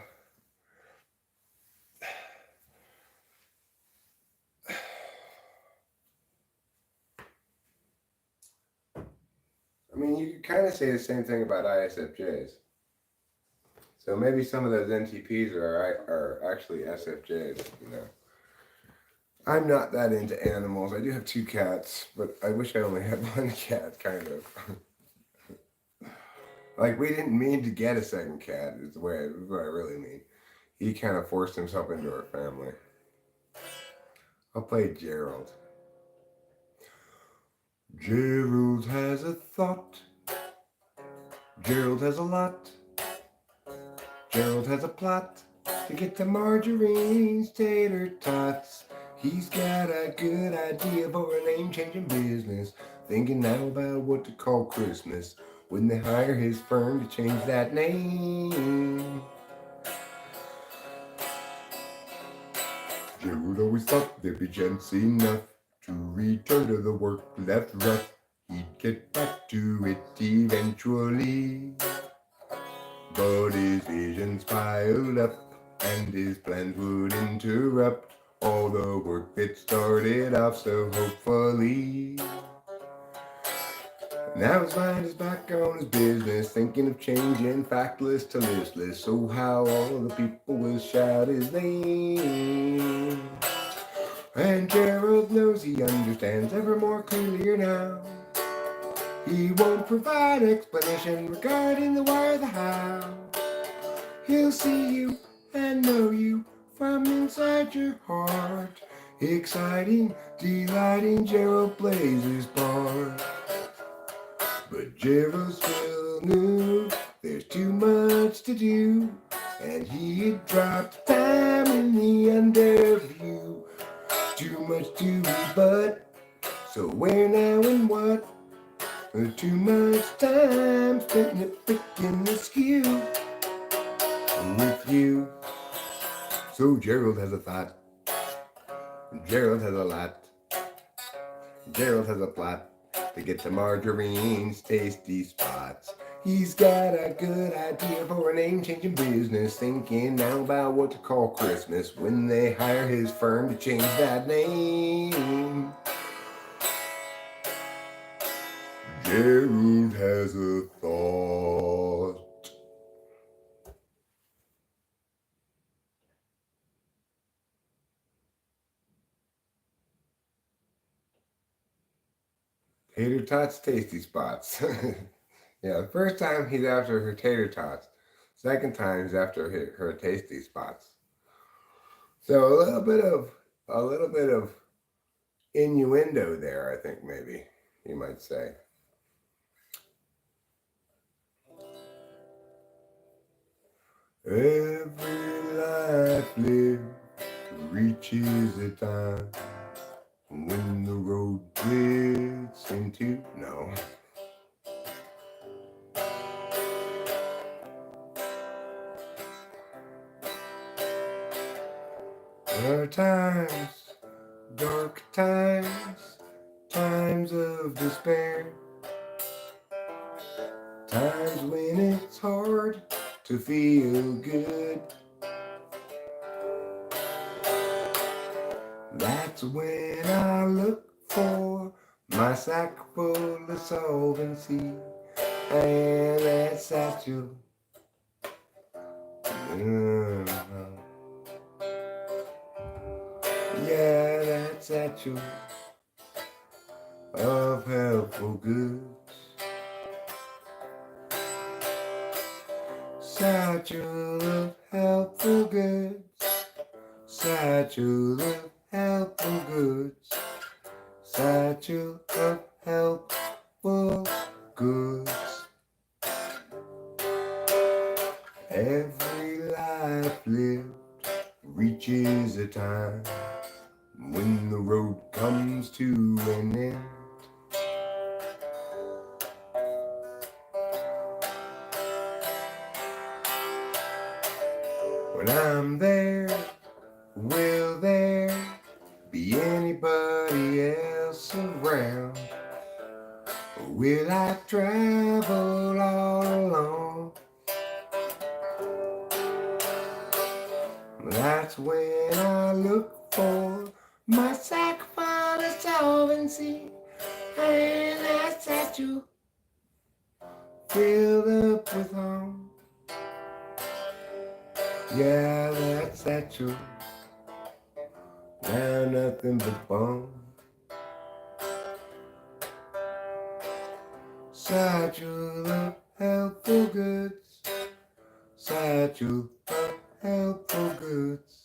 I mean, you could kind of say the same thing about ISFJs. So maybe some of those NTPs are actually SFJs, you know. I'm not that into animals. I do have 2 cats, but I wish I only had 1 cat, kind of. Like, we didn't mean to get a second cat, is what I really mean. He kind of forced himself into our family. I'll play Gerald. Gerald has a thought. Gerald has a lot. Gerald has a plot to get to Marjorie's tater tots. He's got a good idea for a name-changing business. Thinking now about what to call Christmas when they hire his firm to change that name. Gerald always thought there'd be gents enough to return to the work left rough. He'd get back to it eventually. But his visions piled up, and his plans would interrupt all the work that started off so hopefully. Now his mind is back on his business, thinking of changing factless to listless, so how all the people will shout his name. And Gerald knows he understands ever more clearly now. He won't provide explanation regarding the why or the how. He'll see you and know you from inside your heart. Exciting, delighting, Gerald plays his part. But Gerald still knew there's too much dropped time in the underview. Too much to rebut, so where now and what? Too much time spent nitpicking the skew with you. So Gerald has a thought. Gerald has a lot. Gerald has a plot to get to Marjorie's tasty spots. He's got a good idea for a name-changing business, thinking now about what to call Christmas when they hire his firm to change that name. Gerald has a thought. Tater Tots Tasty Spots. Yeah, the first time he's after her tater tots. Second time he's after her tasty spots. So a little bit of innuendo there, I think maybe you might say. Every life lived reaches a time when the road splits into no. There are times, dark times, times of despair, times when it's hard to feel good. That's when I look for my sack full of solvency and that satchel. Yeah, that satchel of helpful goods. Satchel of helpful goods. Satchel of helpful goods. Satchel of helpful goods. Every life lived reaches a time when the road comes to an end. When I'm there, will there be anybody else around? Or will I travel all alone? That's when I look for my sack full of solvency and that satchel filled up with home. Yeah, that satchel, now nothing but bone. Satchel of helpful goods. Satchel of helpful goods.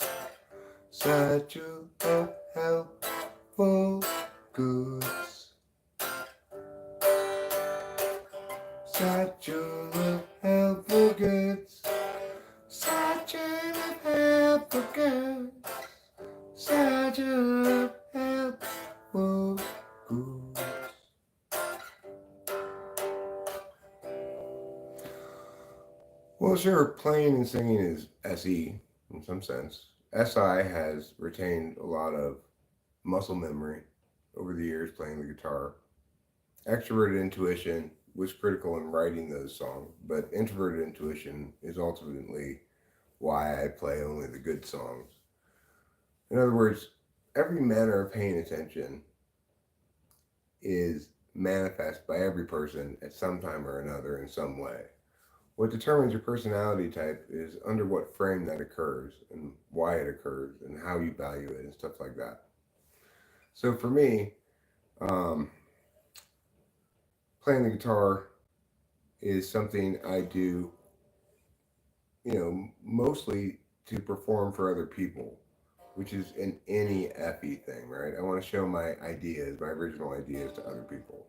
Satchel of helpful goods. Satchel of helpful goods. Satchel of helpful goods. Satchel of helpful goods. Well, sure, playing and singing is SE in some sense. SI has retained a lot of muscle memory over the years playing the guitar. Extroverted intuition was critical in writing those songs, but introverted intuition is ultimately why I play only the good songs. In other words, every manner of paying attention is manifest by every person at some time or another in some way. What determines your personality type is under what frame that occurs and why it occurs and how you value it and stuff like that. So for me, um, playing the guitar is something I do, mostly to perform for other people, which is an any effy thing, right? I want to show my ideas, my original ideas to other people.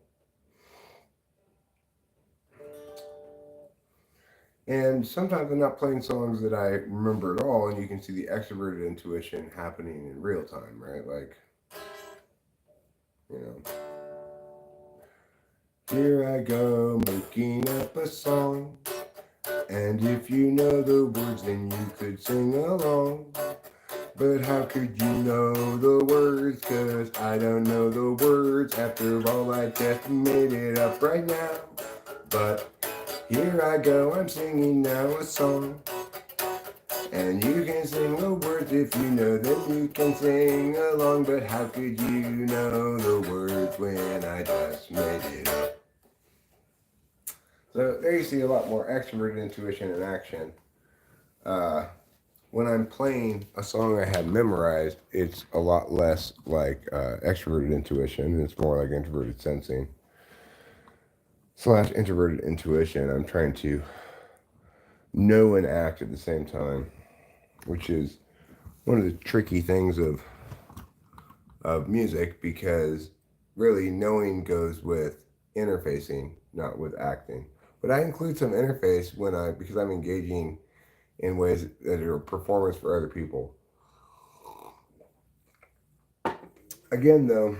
And sometimes I'm not playing songs that I remember at all, and you can see the extroverted intuition happening in real time, right? Like, you know, here I go making up a song, and if you know the words, then you could sing along. But how could you know the words? 'Cause I don't know the words. After all, I just made it up right now. But here I go, I'm singing now a song. And you can sing the words if you know them, you can sing along. But how could you know the words when I just made it up? So there you see a lot more extroverted intuition in action. Uh, when I'm playing a song I had memorized, it's a lot less like extroverted intuition. It's more like introverted sensing / introverted intuition. I'm trying to know and act at the same time, which is one of the tricky things of music, because really knowing goes with interfacing, not with acting. But I include some interface because I'm engaging in ways that are performance for other people. Again, though,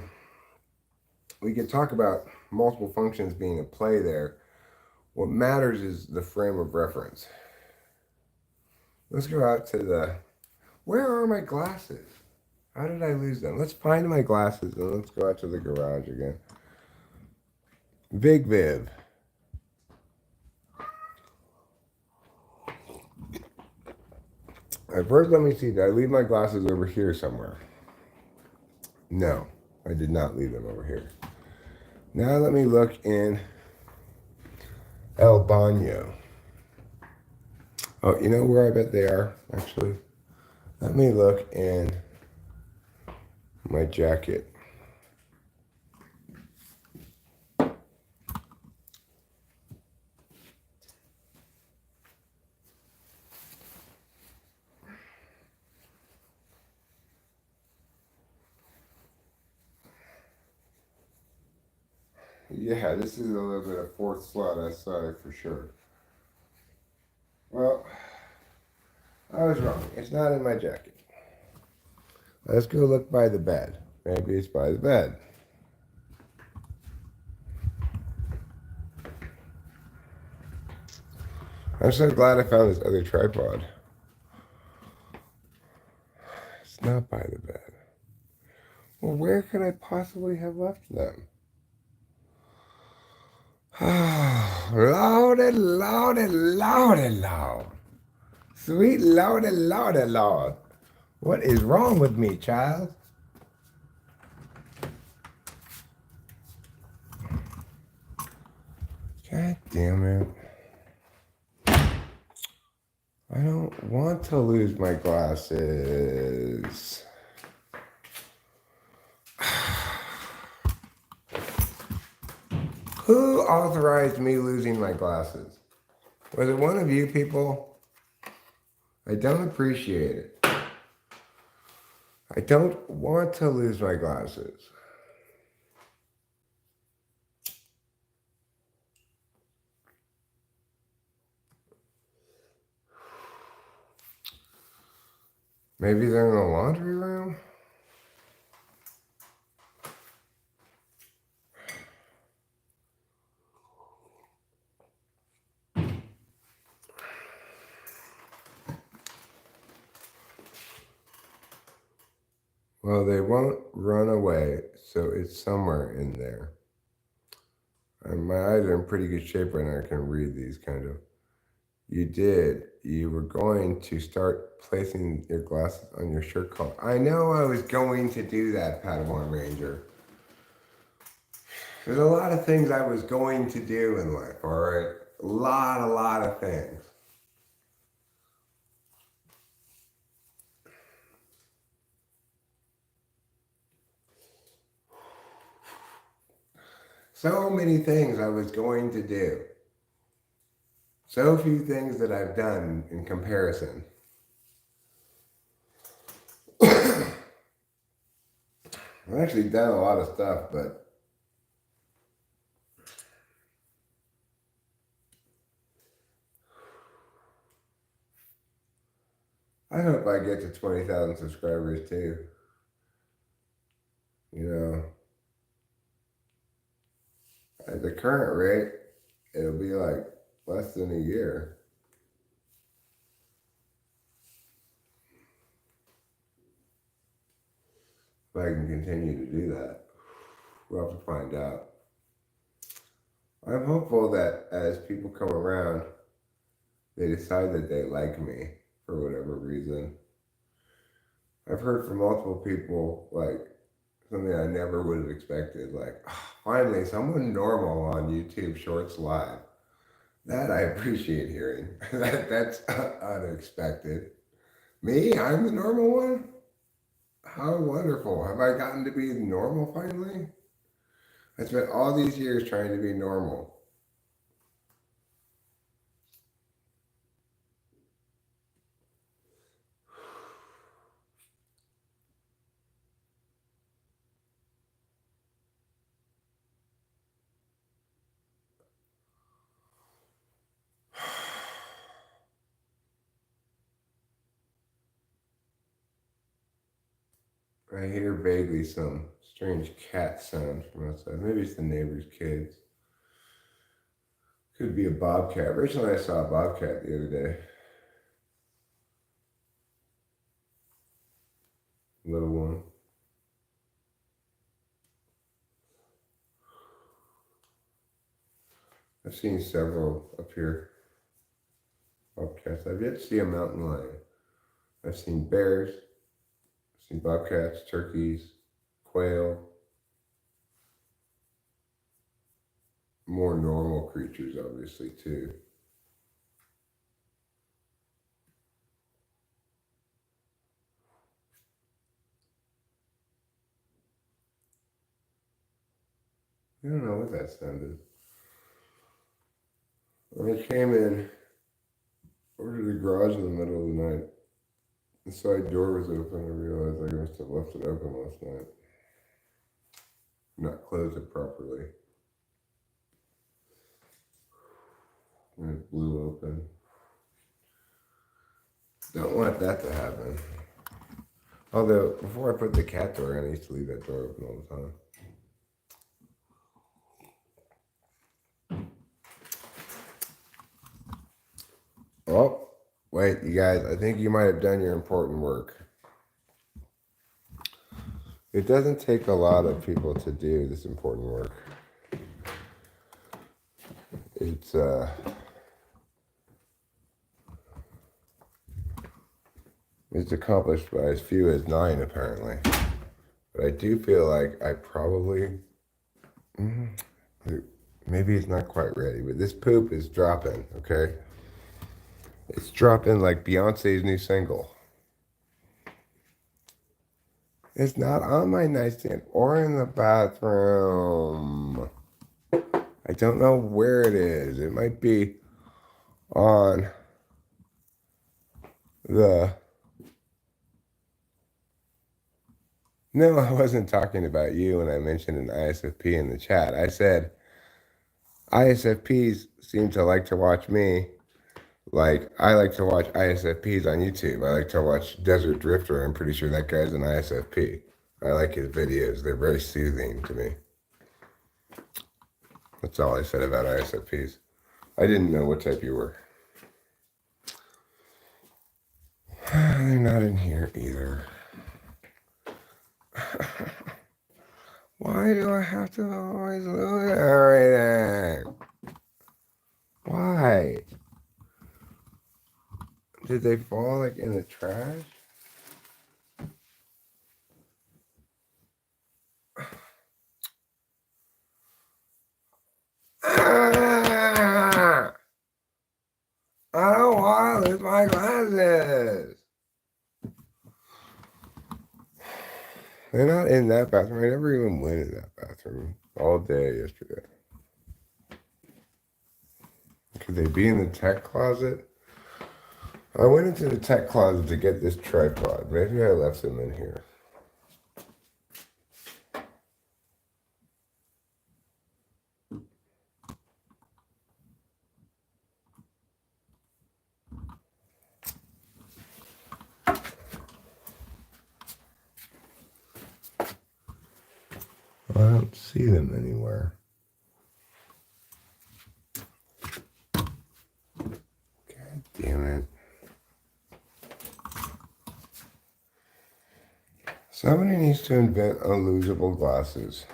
we can talk about multiple functions being at play there. What matters is the frame of reference. Let's go out to where are my glasses? How did I lose them? Let's find my glasses and let's go out to the garage again. Big Viv. First, let me see. Did I leave my glasses over here somewhere? No, I did not leave them over here. Now let me look in El Baño. Oh, you know where I bet they are, actually? Let me look in my jacket. Yeah, this is a little bit of fourth slot SI for sure. Well, I was wrong. It's not in my jacket. Let's go look by the bed. Maybe it's by the bed. I'm so glad I found this other tripod. It's not by the bed. Well, where could I possibly have left them? Lordy, Lordy, Lordy, Lord. Sweet Lordy, Lordy, Lord. What is wrong with me, child? God damn it. I don't want to lose my glasses. Who authorized me losing my glasses? Was it one of you people? I don't appreciate it. I don't want to lose my glasses. Maybe they're in the laundry room? Well, they won't run away, so it's somewhere in there. And my eyes are in pretty good shape right now. I can read these kind of. You did. You were going to start placing your glasses on your shirt collar. I know I was going to do that, Padawan Ranger. There's a lot of things I was going to do in life, all right? A lot of things. So many things I was going to do. So few things that I've done in comparison. I've actually done a lot of stuff, but I hope I get to 20,000 subscribers too. You know, at the current rate, it'll be like less than a year. If I can continue to do that. We'll have to find out. I'm hopeful that as people come around, they decide that they like me for whatever reason. I've heard from multiple people, like, something I never would have expected, like, oh, finally, someone normal on YouTube Shorts Live. That I appreciate hearing. That's unexpected. Me? I'm the normal one? How wonderful. Have I gotten to be normal finally? I spent all these years trying to be normal. I hear vaguely some strange cat sounds from outside. Maybe it's the neighbor's kids. Could be a bobcat. Recently I saw a bobcat the other day. Little one. I've seen several up here. Bobcats. I've yet to see a mountain lion. I've seen bears. I've seen bobcats, turkeys, quail. More normal creatures, obviously, too. I don't know what that sounded. When I came in over to the garage in the middle of the night, the side door was open. I realized I must have left it open last night. Not closed it properly. And it blew open. Don't want that to happen. Although, before I put the cat door in, I used to leave that door open all the time. Oh, wait, you guys, I think you might have done your important work. It doesn't take a lot of people to do this important work. It's accomplished by as few as 9, apparently. But I do feel like I probably, maybe it's not quite ready, but this poop is dropping, okay? It's dropping like Beyonce's new single. It's not on my nightstand or in the bathroom. I don't know where it is. It might be on the... No, I wasn't talking about you when I mentioned an ISFP in the chat. I said ISFPs seem to like to watch me. Like, I like to watch ISFPs on YouTube. I like to watch Desert Drifter. I'm pretty sure that guy's an ISFP. I like his videos. They're very soothing to me. That's all I said about ISFPs. I didn't know what type you were. They're not in here either. Why do I have to always lose everything? Why? Did they fall like in the trash? Ah! I don't want to lose my glasses. They're not in that bathroom. I never even went in that bathroom all day yesterday. Could they be in the tech closet? I went into the tech closet to get this tripod. Maybe I left them in here. I don't see them anywhere. God damn it. Somebody needs to invent unlosable glasses.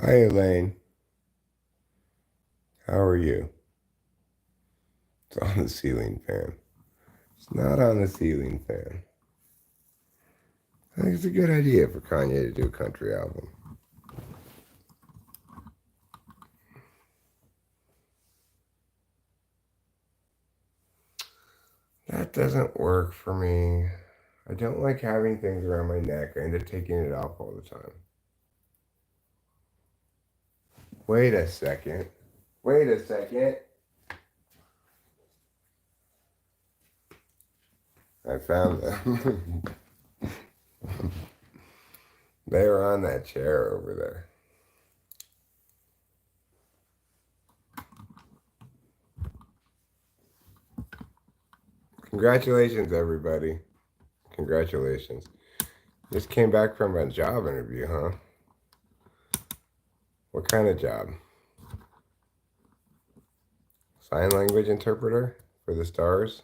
Hi, Elaine. How are you? It's on the ceiling fan. It's not on the ceiling fan. I think it's a good idea for Kanye to do a country album. That doesn't work for me. I don't like having things around my neck. I end up taking it off all the time. Wait a second. Wait a second. I found them. They were on that chair over there. Congratulations, everybody. Congratulations. Just came back from a job interview, huh? What kind of job? Sign language interpreter for the stars?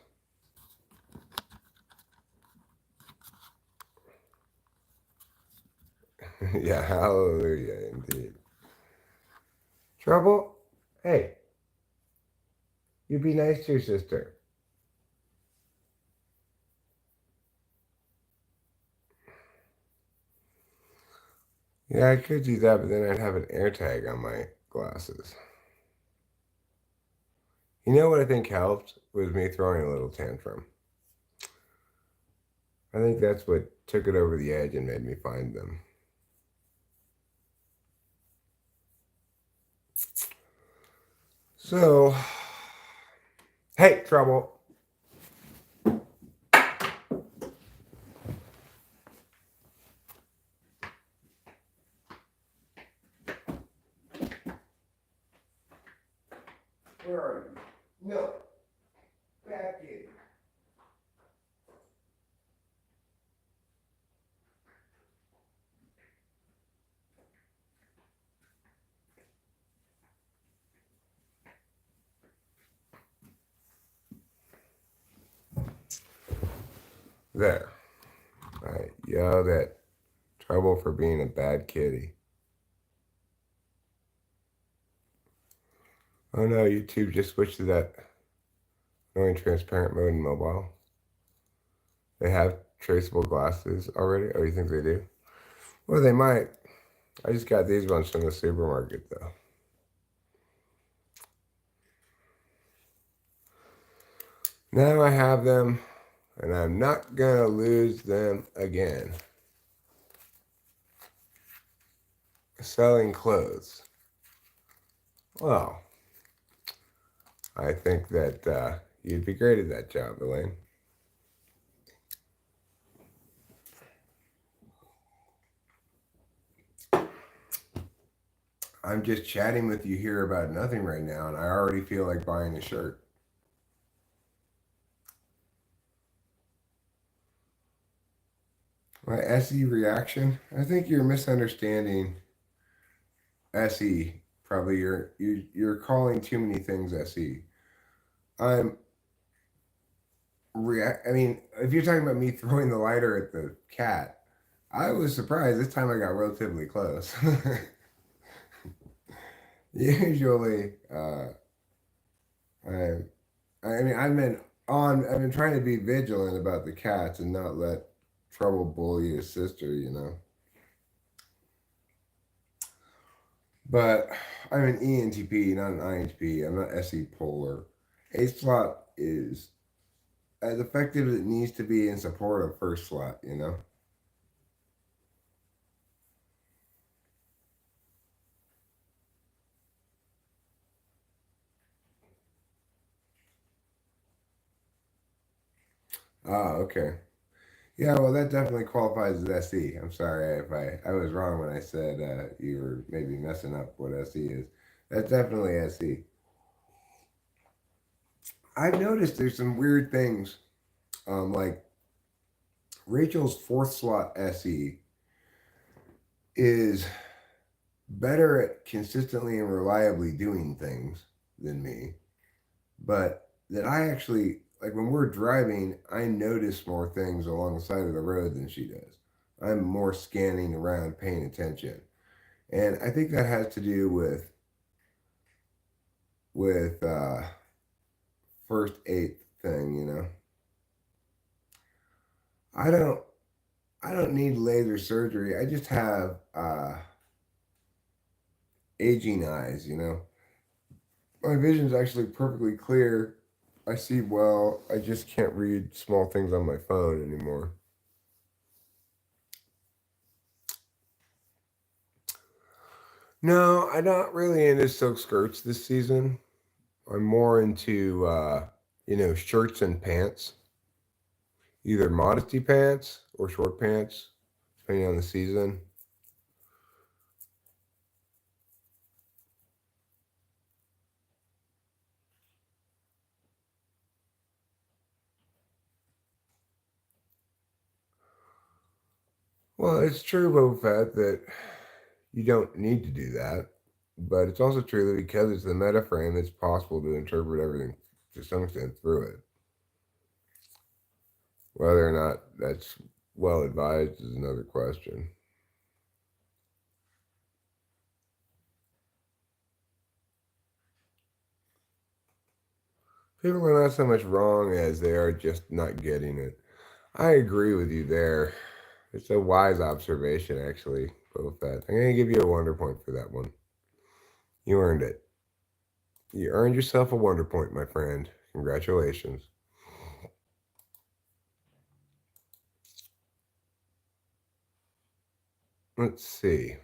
Yeah, hallelujah, indeed. Trouble? Hey, you be nice to your sister. Yeah, I could do that, but then I'd have an air tag on my glasses. You know what I think helped was me throwing a little tantrum. I think that's what took it over the edge and made me find them. So, hey, Trouble. Where are you? No. Back in. There. I yelled at Trouble for being a bad kitty. Oh no, YouTube just switched to that annoying transparent mode in mobile. They have traceable glasses already? Oh, you think they do? Well, they might. I just got these ones from the supermarket, though. Now I have them, and I'm not going to lose them again. Selling clothes. Well, I think that you'd be great at that job, Elaine. I'm just chatting with you here about nothing right now, and I already feel like buying a shirt. My SE reaction? I think you're misunderstanding SE. Probably you're calling too many things SE. I'm I mean, if you're talking about me throwing the lighter at the cat, I was surprised. This time I got relatively close. Usually, I, I mean, I've been trying to be vigilant about the cats and not let Trouble bully his sister, you know. But I'm an ENTP, not an INTP. I'm not SE polar. A slot is as effective as it needs to be in support of first slot, you know. Ah, okay. Yeah, well, that definitely qualifies as SE. I'm sorry if I was wrong when I said you were maybe messing up what SE is. That's definitely SE. I've noticed there's some weird things, like Rachel's fourth slot SE is better at consistently and reliably doing things than me, but that I actually like when we're driving, I notice more things along the side of the road than she does. I'm more scanning around, paying attention. And I think that has to do with first eighth thing, you know. I don't I don't need laser surgery. I just have aging eyes, you know. My vision's actually perfectly clear. I see well. I just can't read small things on my phone anymore. No, I'm not really into silk skirts this season. I'm more into shirts and pants. Either modesty pants or short pants, depending on the season. Well, it's true, Boba Fett, that you don't need to do that. But it's also true that because it's the meta frame, it's possible to interpret everything to some extent through it. Whether or not that's well advised is another question. People are not so much wrong as they are just not getting it. I agree with you there. It's a wise observation, actually, Boba Fett. I'm going to give you a wonder point for that one. You earned it. You earned yourself a wonder point, my friend. Congratulations. Let's see.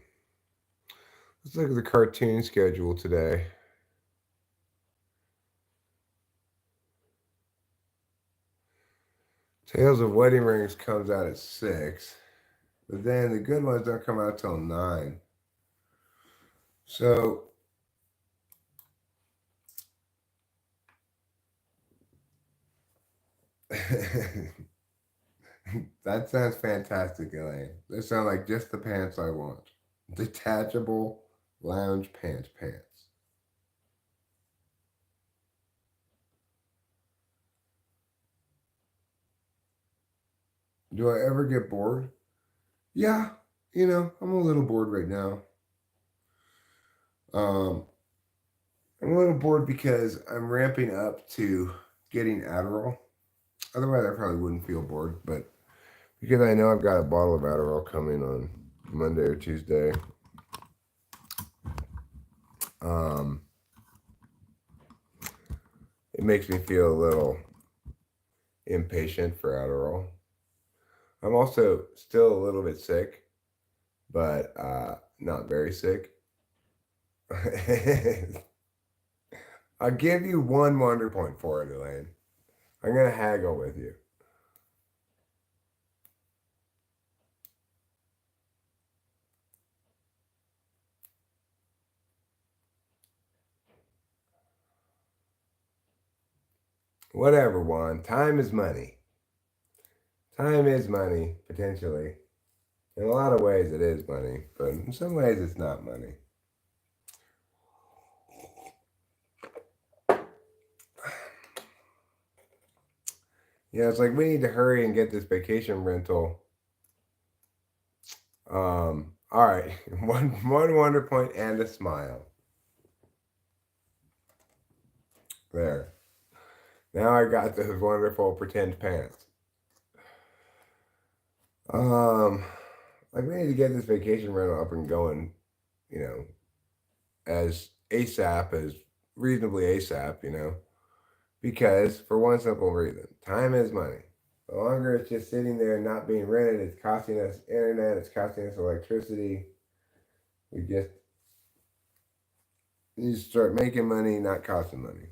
Let's look at the cartoon schedule today. Tales of Wedding Rings comes out at 6, but then the good ones don't come out till 9. So that sounds fantastic, Elaine. They sound like just the pants I want. Detachable lounge pants. Do I ever get bored? Yeah, I'm a little bored right now. Um, I'm a little bored because I'm ramping up to getting Adderall. Otherwise, I probably wouldn't feel bored, but because I know I've got a bottle of Adderall coming on Monday or Tuesday, um, it makes me feel a little impatient for Adderall. I'm also still a little bit sick, but not very sick. I'll give you one wonder point for it, Elaine. I'm gonna haggle with you. Whatever, Juan. Time is money. Time is money, potentially. In a lot of ways, it is money, but in some ways, it's not money. It's like we need to hurry and get this vacation rental. All right, one wonder point and a smile. There. Now I got those wonderful pretend pants. Um, like we need to get this vacation rental up and going, you know, as ASAP as reasonably ASAP, because for one simple reason, time is money. The longer it's just sitting there and not being rented, it's costing us internet, it's costing us electricity. We just need to start making money, not costing money.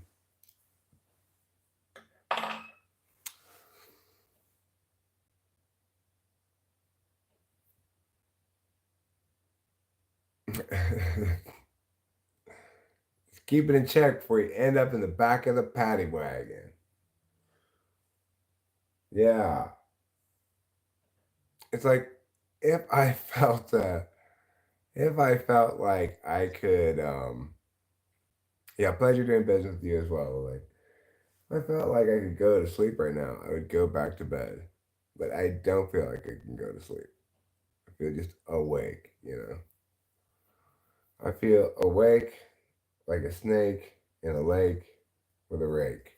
Keep it in check before you end up in the back of the paddy wagon. Yeah. It's like if I felt like I could yeah, pleasure doing business with you as well. Like if I felt like I could go to sleep right now, I would go back to bed. But I don't feel like I can go to sleep. I feel just awake, you know. I feel awake like a snake in a lake with a rake.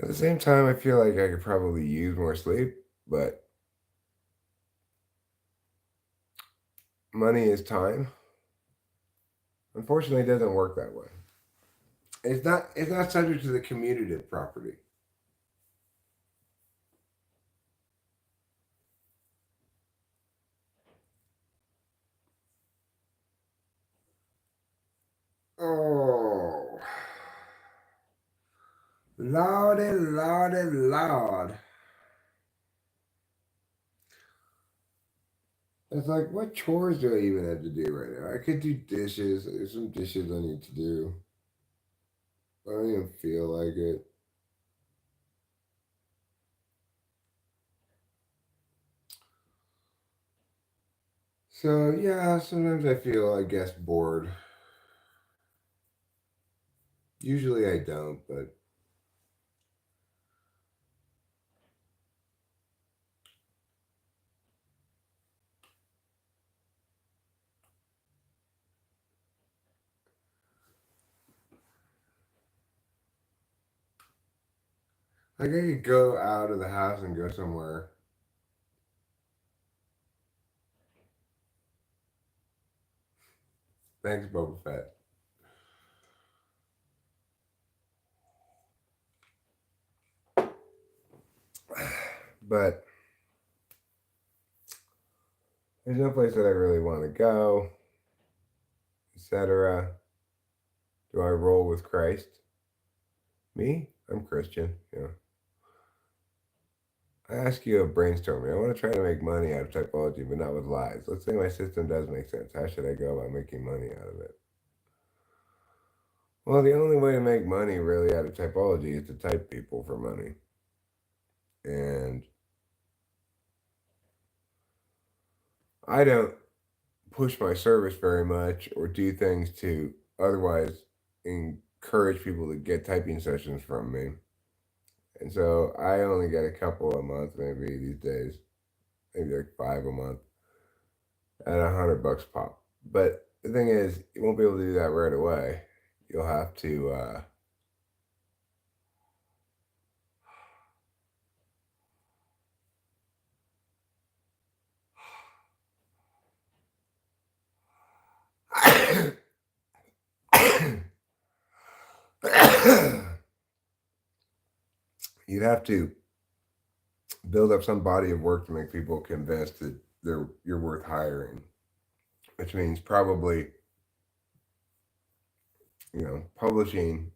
At the same time, I feel like I could probably use more sleep, but money is time. Unfortunately, it doesn't work that way. It's not subject to the commutative property. Oh, lordy, lordy, lord. It's like, what chores do I even have to do right now? I could do dishes. There's some dishes I need to do. I don't even feel like it. So, yeah, sometimes I feel, I guess, bored. Usually I don't, but like I could go out of the house and go somewhere. Thanks, Boba Fett. But there's no place that I really want to go, etc. Do I roll with Christ? Me? I'm Christian. Yeah. I ask you a brainstorming. I want to try to make money out of typology, but not with lies. Let's say my system does make sense. How should I go about making money out of it? Well, the only way to make money really out of typology is to type people for money. And I don't push my service very much or do things to otherwise encourage people to get typing sessions from me. And so I only get a couple a month, maybe these days, maybe like five a month at $100 pop. But the thing is, you won't be able to do that right away. You'll have to. You'd have to build up some body of work to make people convinced that you're worth hiring, which means probably publishing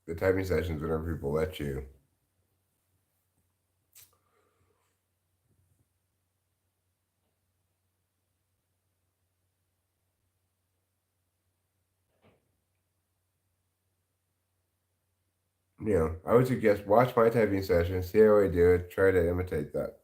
the typing sessions whenever people let you. I would suggest watch my typing session, see how I do it, try to imitate that.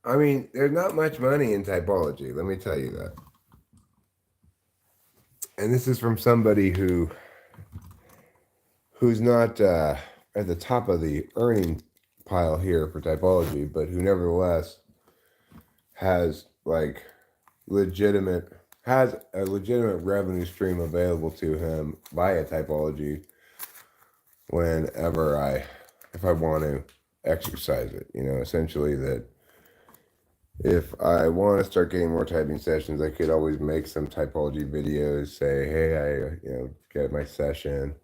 I mean, there's not much money in typology, let me tell you that. And this is from somebody who's not at the top of the earning pile here for typology, but who nevertheless has like legitimate has a legitimate revenue stream available to him via typology whenever if I want to exercise it. Essentially that if I want to start getting more typing sessions, I could always make some typology videos, say, hey, I get my session.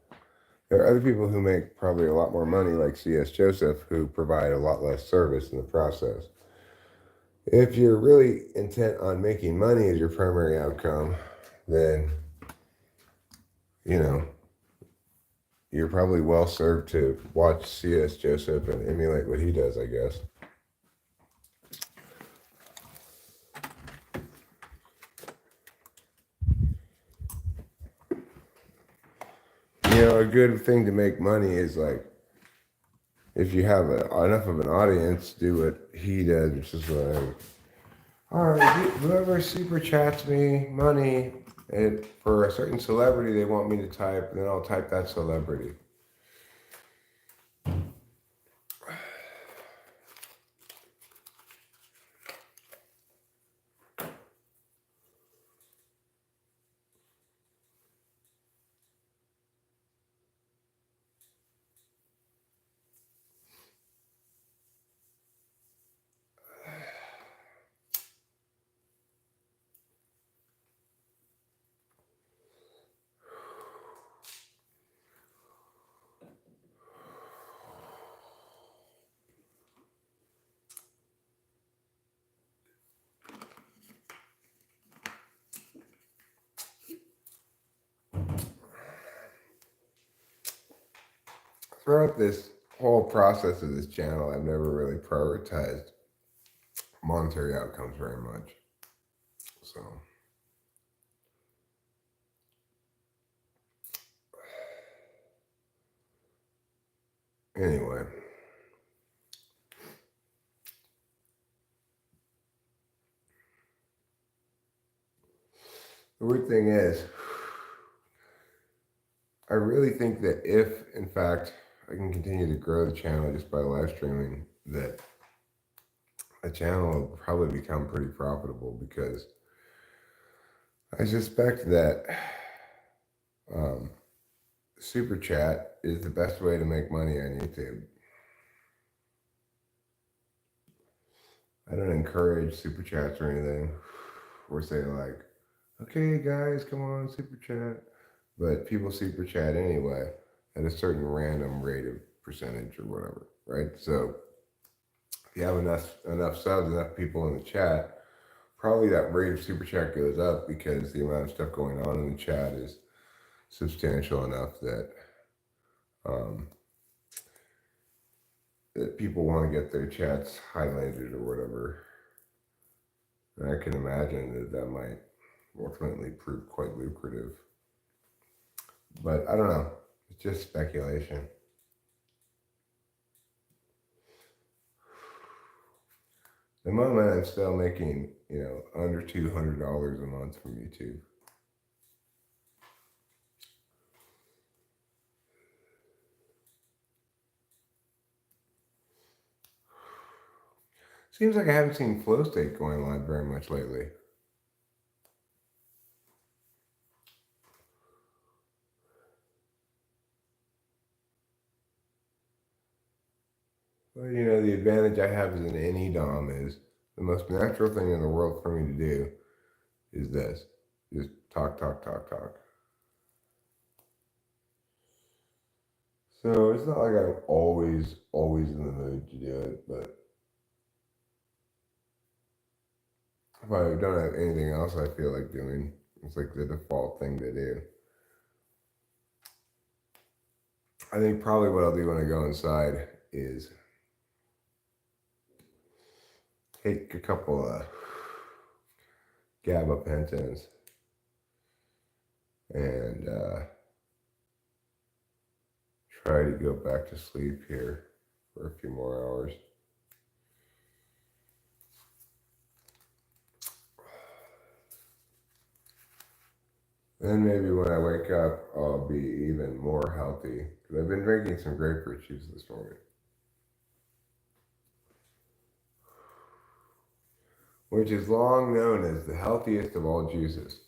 There are other people who make probably a lot more money, like C.S. Joseph, who provide a lot less service in the process. If you're really intent on making money as your primary outcome, then, you know, you're probably well served to watch C.S. Joseph and emulate what he does, I guess. You know, a good thing to make money is like, if you have enough of an audience, do what he does, which is like, all right, whoever super chats me money for a certain celebrity they want me to type, then I'll type that celebrity. Throughout this whole process of this channel, I've never really prioritized monetary outcomes very much. So, anyway. The weird thing is, I really think that if, in fact, I can continue to grow the channel just by live streaming, that the channel will probably become pretty profitable, because I suspect that super chat is the best way to make money on YouTube. I don't encourage super chats or anything, or say like, okay guys, come on, super chat. But people super chat anyway at a certain random rate of percentage or whatever, right? So if you have enough subs, enough people in the chat, probably that rate of super chat goes up, because the amount of stuff going on in the chat is substantial enough that that people want to get their chats highlighted or whatever. And I can imagine that that might ultimately prove quite lucrative. But I don't know. It's just speculation. The moment I'm still making, under $200 a month from YouTube. Seems like I haven't seen Flow State going live very much lately. Well, the advantage I have as an NE-DOM is the most natural thing in the world for me to do is this. Just talk, talk, talk, talk. So it's not like I'm always in the mood to do it, but if I don't have anything else I feel like doing, it's like the default thing to do. I think probably what I'll do when I go inside is take a couple of gabapentins and try to go back to sleep here for a few more hours. Then maybe when I wake up, I'll be even more healthy, because I've been drinking some grapefruit juice this morning, which is long known as the healthiest of all juices.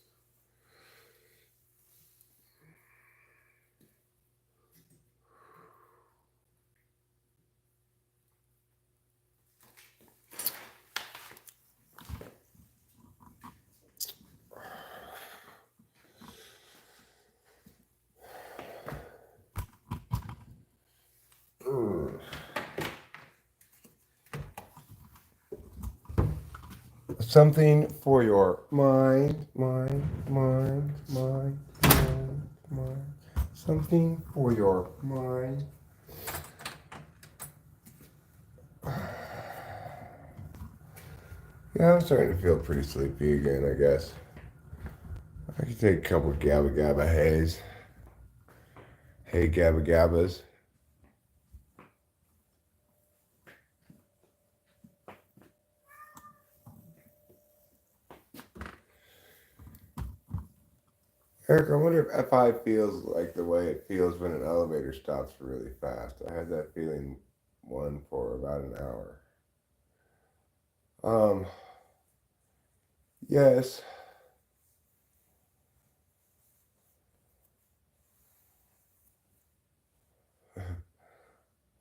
Something for your mind, mind, mind, mind, mind, mind. Something for your mind. Yeah, I'm starting to feel pretty sleepy again, I guess. I could take a couple Gabba Gabba hays. Hey Gabba Gabbas. Eric, I wonder if FI feels like the way it feels when an elevator stops really fast. I had that feeling one for about an hour. Yes.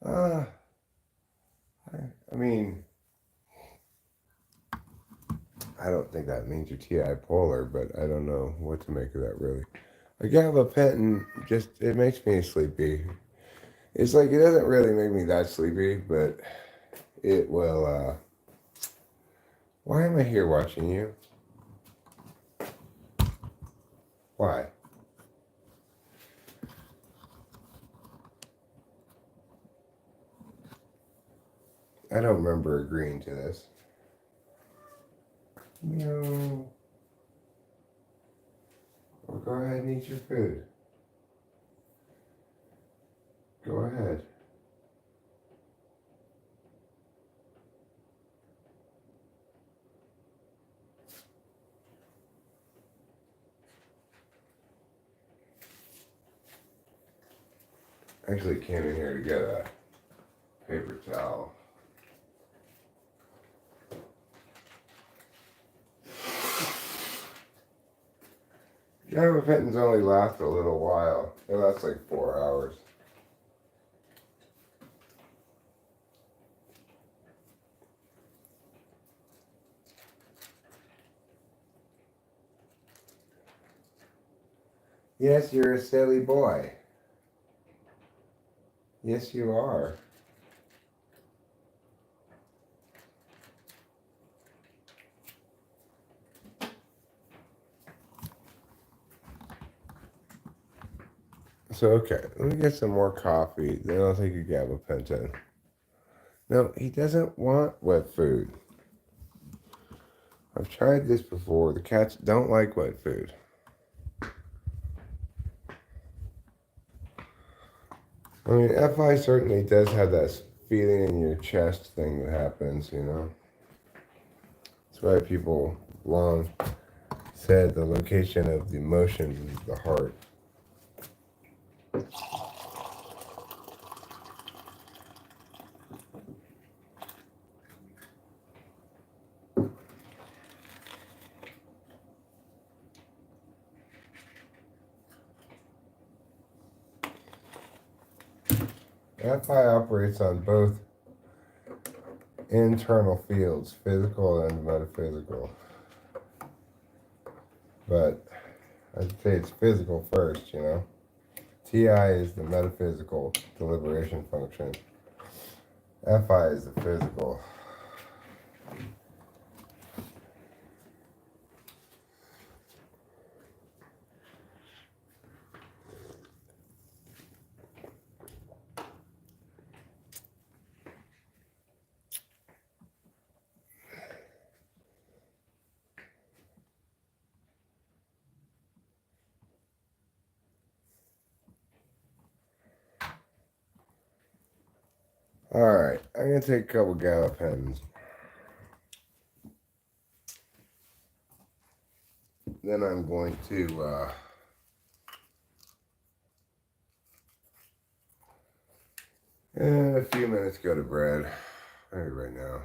Uh, I mean, I don't think that means you're TI polar, but I don't know what to make of that really. A gabapentin just, it makes me sleepy. It's like, it doesn't really make me that sleepy, but it will, why am I here watching you? Why? I don't remember agreeing to this. No. Well, go ahead and eat your food. Go ahead. I actually came in here to get a paper towel. Gabapentins only last a little while. They last like 4 hours. Yes, you're a silly boy. Yes, you are. So, okay, let me get some more coffee, then I'll take a gabapentin. No, he doesn't want wet food. I've tried this before. The cats don't like wet food. I mean, FI certainly does have that feeling in your chest thing that happens, you know? That's why people long said the location of the emotions is the heart. FI operates on both internal fields, physical and metaphysical. But I'd say it's physical first, you know? TI is the metaphysical deliberation function. FI is the physical. Alright, I'm going to take a couple gallopins. Then I'm going to in a few minutes go to bed. Maybe right now.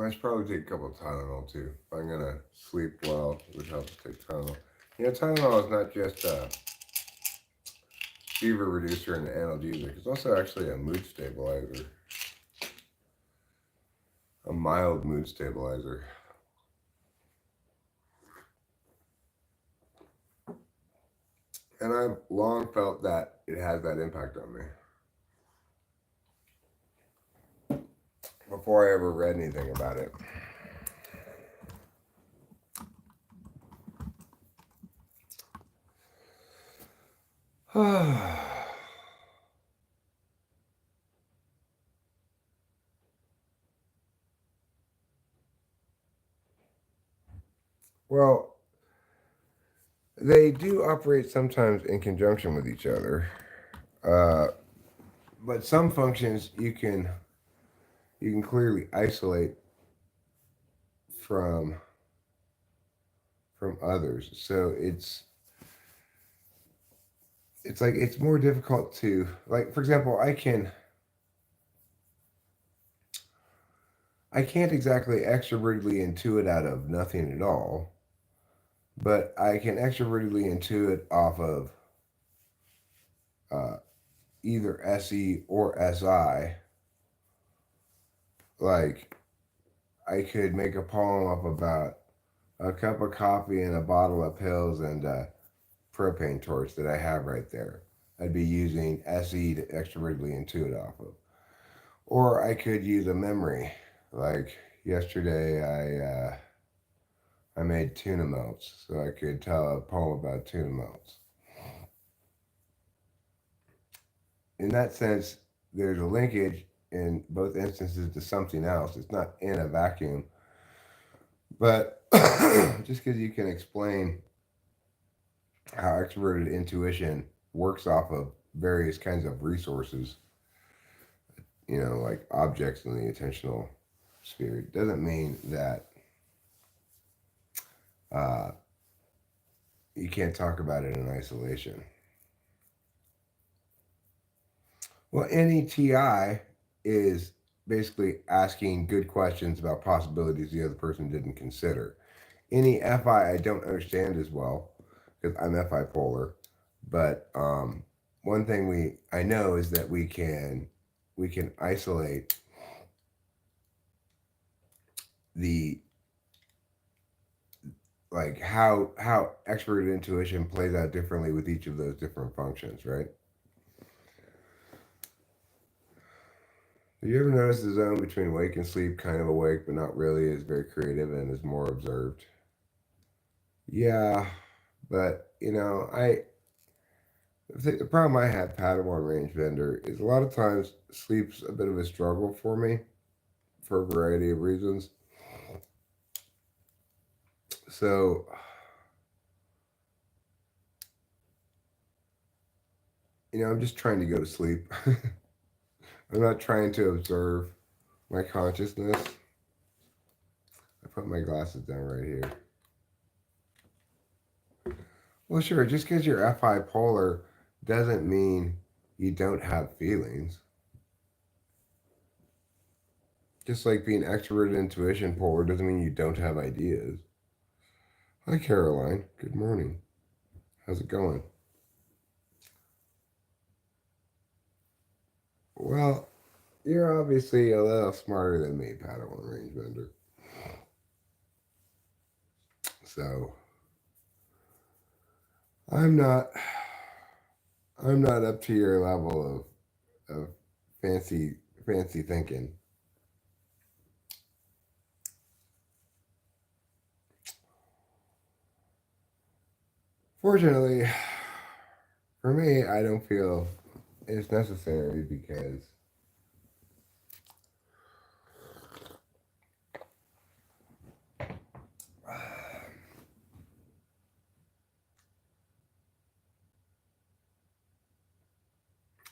I should probably take a couple of Tylenol too. If I'm gonna sleep well, it would help to take Tylenol. You know, Tylenol is not just a fever reducer and analgesic. It's also actually a mood stabilizer. A mild mood stabilizer. And I've long felt that it has that impact on me before I ever read anything about it. Well, they do operate sometimes in conjunction with each other, uh, but some functions you can clearly isolate from others. So it's like it's more difficult to, like, for example, I can't exactly extrovertedly intuit out of nothing at all, but I can extrovertedly intuit off of uh, either SE or SI. Like, I could make a poem up about a cup of coffee and a bottle of pills and a propane torch that I have right there. I'd be using SE to extrovertedly intuit off of. Or I could use a memory. Like yesterday, I made tuna melts, so I could tell a poem about tuna melts. In that sense, there's a linkage in both instances to something else. It's not in a vacuum, but just because you can explain how extroverted intuition works off of various kinds of resources, like objects in the attentional sphere, doesn't mean that uh, you can't talk about it in isolation. Well, NETI is basically asking good questions about possibilities the other person didn't consider. Any FI I don't understand as well because I'm FI polar, but one thing I know is that we can isolate the, like, how expert intuition plays out differently with each of those different functions, right? Have you ever noticed the zone between awake and sleep, kind of awake but not really, is very creative and is more observed? Yeah, but the problem I have, Padawan range vendor, is a lot of times sleep's a bit of a struggle for me for a variety of reasons. So, I'm just trying to go to sleep. I'm not trying to observe my consciousness. I put my glasses down right here. Well, sure, just because you're FI polar doesn't mean you don't have feelings. Just like being extroverted intuition polar doesn't mean you don't have ideas. Hi, Caroline. Good morning. How's it going? Well, you're obviously a little smarter than me, Padawan Rangebender. So I'm not I'm not up to your level of fancy thinking. Fortunately, for me, I don't feel it's necessary because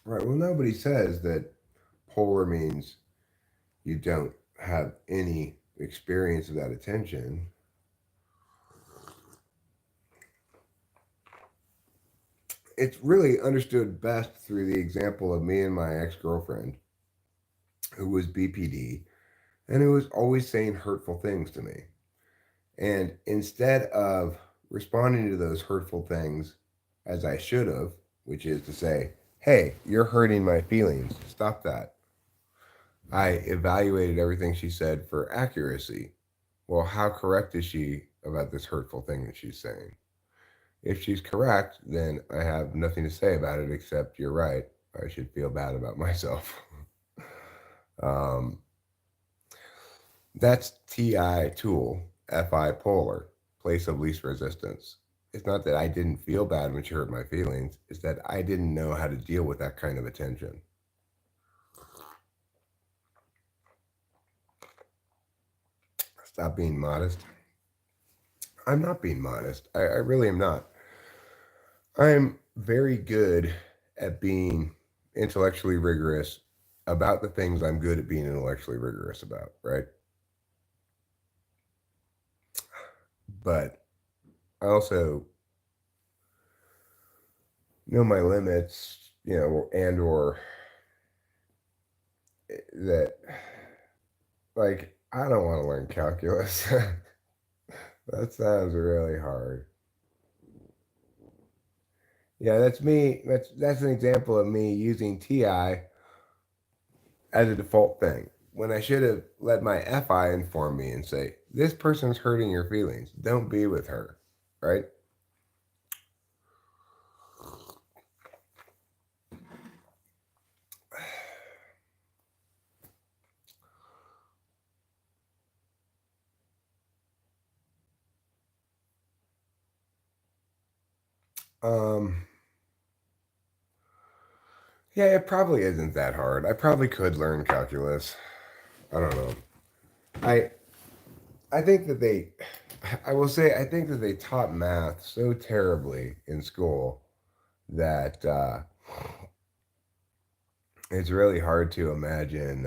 right. Well, nobody says that polar means you don't have any experience of that attention. It's really understood best through the example of me and my ex girlfriend, who was BPD and who was always saying hurtful things to me. And instead of responding to those hurtful things as I should have, which is to say, hey, you're hurting my feelings, stop that, I evaluated everything she said for accuracy. Well, how correct is she about this hurtful thing that she's saying? If she's correct, then I have nothing to say about it except you're right. I should feel bad about myself. um, that's TI tool, FI polar, place of least resistance. It's not that I didn't feel bad when she hurt my feelings, it's that I didn't know how to deal with that kind of attention. Stop being modest. I'm not being modest. I really am not. I'm very good at being intellectually rigorous about the things I'm good at being intellectually rigorous about, right? But I also know my limits, and or that, like, I don't want to learn calculus. That sounds really hard. Yeah, that's me. That's an example of me using TI as a default thing. When I should have let my FI inform me and say, this person's hurting your feelings. Don't be with her. Right? Um, yeah, it probably isn't that hard. I probably could learn calculus. I don't know. I I think that they I will say I think that they taught math so terribly in school that it's really hard to imagine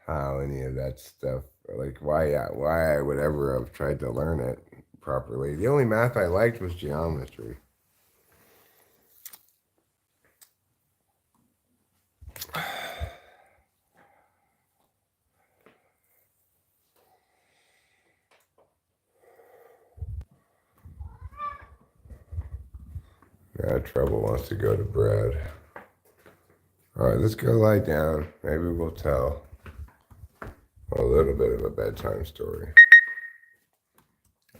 how any of that stuff, like why I would ever have tried to learn it properly. The only math I liked was geometry. Yeah, Trouble wants to go to bed. All right, let's go lie down. Maybe we'll tell a little bit of a bedtime story.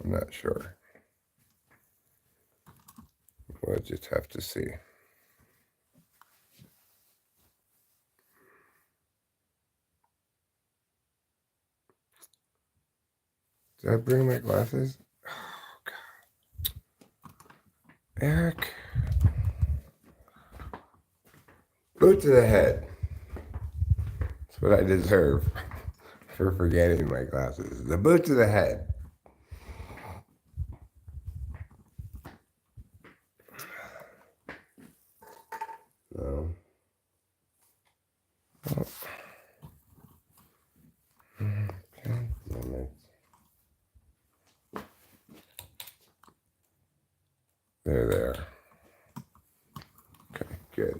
I'm not sure. We'll just have to see. Did I bring my glasses? Oh, God. Eric. Boot to the head. That's what I deserve for forgetting my glasses. The boot to the head. No. Oh. Okay. Damn it. There. Okay, good.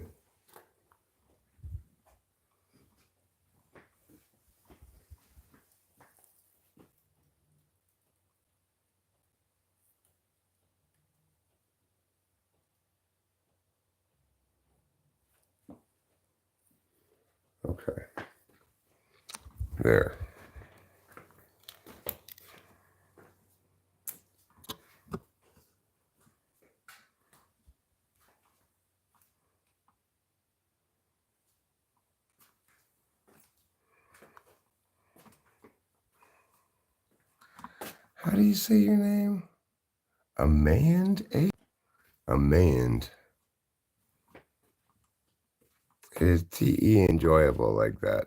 Okay. There. How do you say your name? Amand? Amand. Is TE enjoyable like that?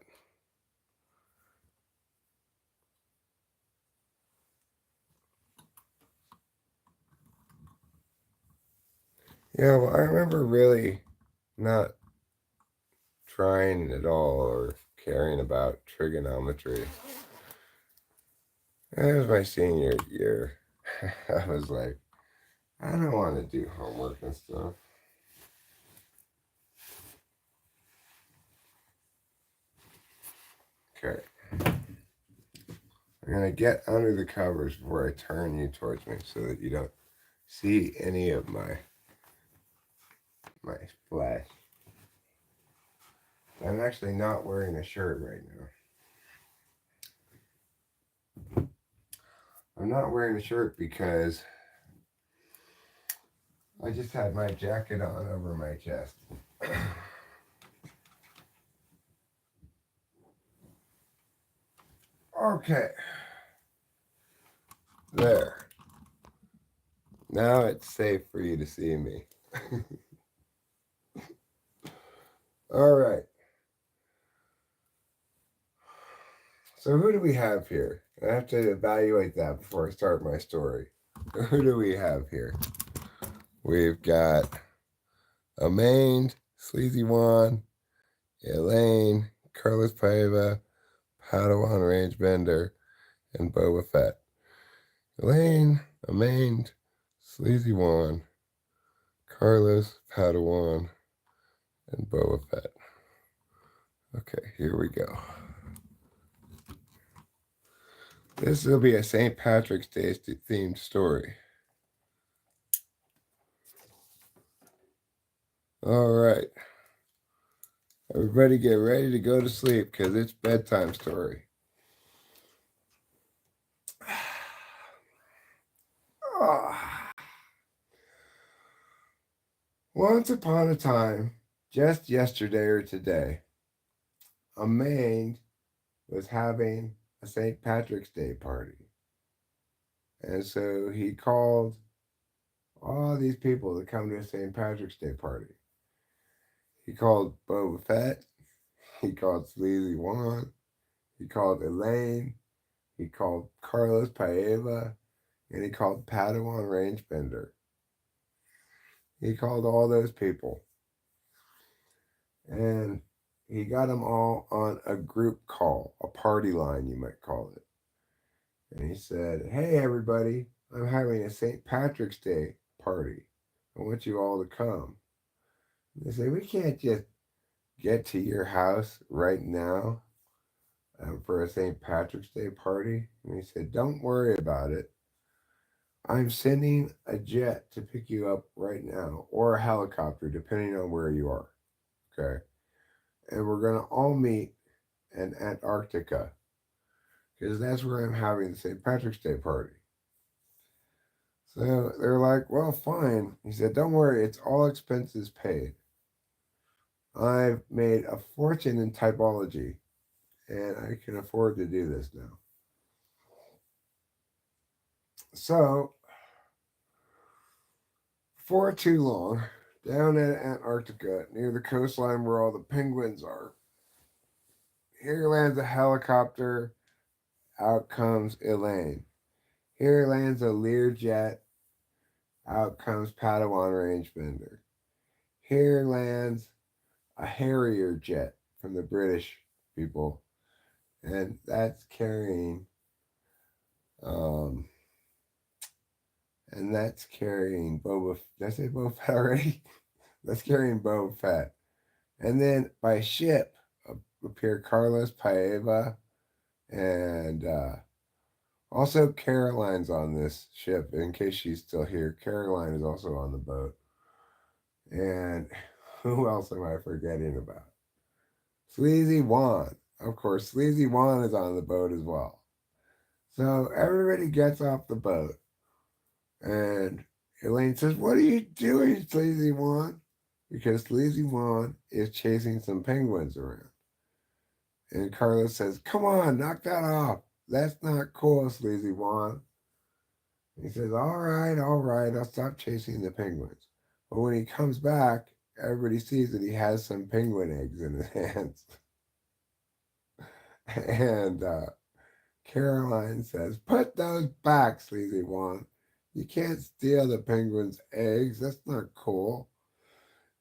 Yeah, well, I remember really not trying at all or caring about trigonometry. That was my senior year. I was like, I don't want to do homework and stuff. Okay. I'm going to get under the covers before I turn you towards me so that you don't see any of my flesh. I'm actually not wearing a shirt right now. I'm not wearing a shirt because I just had my jacket on over my chest. Okay. There. Now it's safe for you to see me. All right. So who do we have here? I have to evaluate that before I start my story. Who do we have here? We've got Amain, Sleazy Juan, Elaine, Carlos Paiva, Padawan Rangebender, and Boba Fett. Elaine, Amain, Sleazy Juan, Carlos, Padawan, and Boba Fett. Okay, here we go. This will be a St. Patrick's Day themed story. All right. Everybody get ready to go to sleep because it's bedtime story. Once upon a time, just yesterday or today, a man was having a St. Patrick's Day party. And so he called all these people to come to a St. Patrick's Day party. He called Boba Fett, he called Sleazy Juan, he called Elaine, he called Carlos Paella, and he called Padawan Rangebender. He called all those people. And he got them all on a group call, a party line, you might call it. And he said, "Hey, everybody, I'm having a St. Patrick's Day party. I want you all to come." And they say, "We can't just get to your house right now for a St. Patrick's Day party." And he said, "Don't worry about it. I'm sending a jet to pick you up right now, or a helicopter, depending on where you are. Okay. And we're going to all meet in Antarctica because that's where I'm having the St. Patrick's Day party." So they're like, "Well, fine." He said, "Don't worry, it's all expenses paid. I've made a fortune in typology and I can afford to do this now." So, for too long, down at Antarctica, near the coastline where all the penguins are, here lands a helicopter. Out comes Elaine. Here lands a Learjet. Out comes Padawan Rangebender. Here lands a Harrier jet from the British people, and that's carrying, um, Boba. Did I say Boba Fett already? That's carrying Boba Fett, and then by ship appear Carlos Paeva, and also Caroline's on this ship. In case she's still here, Caroline is also on the boat, and who else am I forgetting about? Sleazy Juan. Of course, Sleazy Juan is on the boat as well. So everybody gets off the boat, and Elaine says, "What are you doing, Sleazy Juan?" Because Sleazy Juan is chasing some penguins around. And Carlos says, "Come on, knock that off. That's not cool, Sleazy Juan." He says, all right, I'll stop chasing the penguins." But when he comes back, everybody sees that he has some penguin eggs in his hands. And Caroline says, "Put those back, Sleazy Juan. You can't steal the penguin's eggs. That's not cool."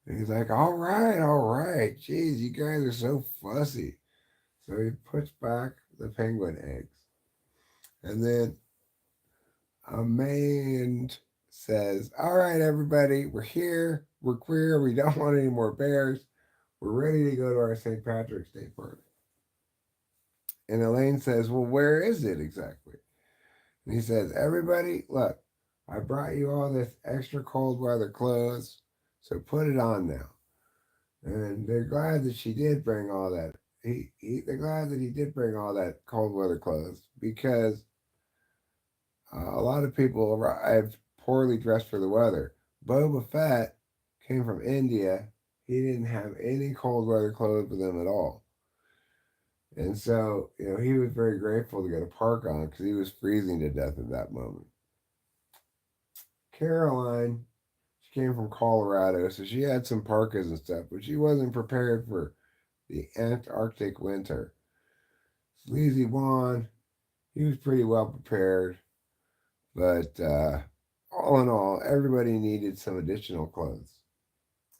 And he's like, all right. Geez, you guys are so fussy." So he puts back the penguin eggs. And then Amand says, "All right, everybody, we're here. We're queer. We don't want any more bears. We're ready to go to our St. Patrick's Day party." And Elaine says, "Well, where is it exactly?" And he says, "Everybody, look, I brought you all this extra cold weather clothes, so put it on now." And they're glad that she did bring all that. They're glad that he did bring all that cold weather clothes because A lot of people arrived poorly dressed for the weather. Boba Fett came from India. He didn't have any cold weather clothes with him at all. And so, he was very grateful to get a park on because he was freezing to death at that moment. Caroline, she came from Colorado, so she had some parkas and stuff, but she wasn't prepared for the Antarctic winter. Sleazy Juan, he was pretty well prepared, but all in all, everybody needed some additional clothes.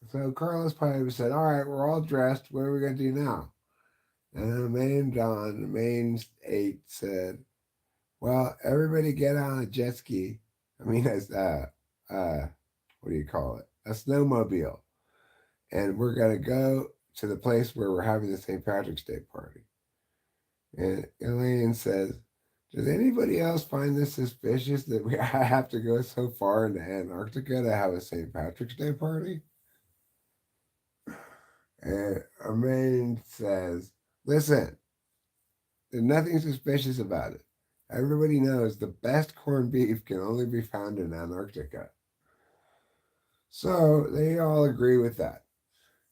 So Carlos Paiva said, "All right, we're all dressed. What are we going to do now?" And then the main Don, the main eight said, "Well, everybody get on a jet ski. I mean, as what do you call it? A snowmobile, and we're going to go to the place where we're having the St. Patrick's Day party." And Elaine says, "Does anybody else find this suspicious that I have to go so far into Antarctica to have a St. Patrick's Day party?" And Elaine says, "Listen, there's nothing suspicious about it. Everybody knows the best corned beef can only be found in Antarctica." So they all agree with that.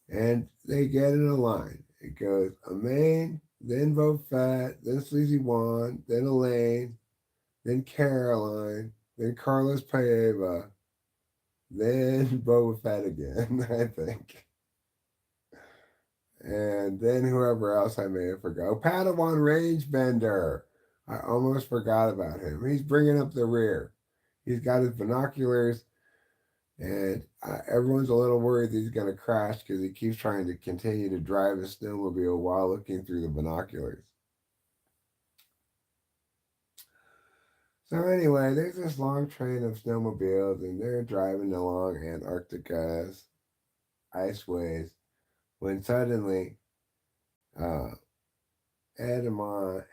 And they get in a line. It goes Elaine, then Boba Fett, then Sleazy Juan, then Elaine, then Caroline, then Carlos Paeva, then Boba Fett again, I think. And then whoever else I may have forgot. Oh, Padawan Rangebender. I almost forgot about him. He's bringing up the rear. He's got his binoculars, and everyone's a little worried that he's going to crash because he keeps trying to continue to drive his snowmobile while looking through the binoculars. So anyway, there's this long train of snowmobiles, and they're driving along Antarctica's iceways when suddenly uh, Edamon,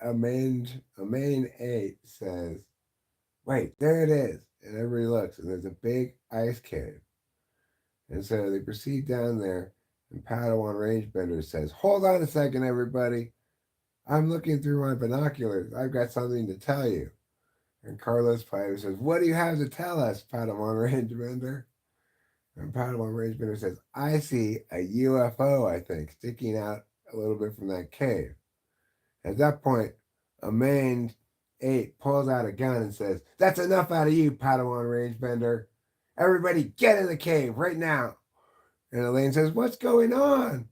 a main eight says, "Wait, there it is." And everybody looks, and there's a big ice cave. And so they proceed down there, and Padawan Rangebender says, "Hold on a second, everybody. I'm looking through my binoculars. I've got something to tell you." And Carlos Paiva says, "What do you have to tell us, Padawan Rangebender?" And Padawan Rangebender says, "I see a UFO, I think, sticking out a little bit from that cave." At that point, a main eight pulls out a gun and says, "That's enough out of you, Padawan Rangebender. Everybody get in the cave right now." And Elaine says, "What's going on?"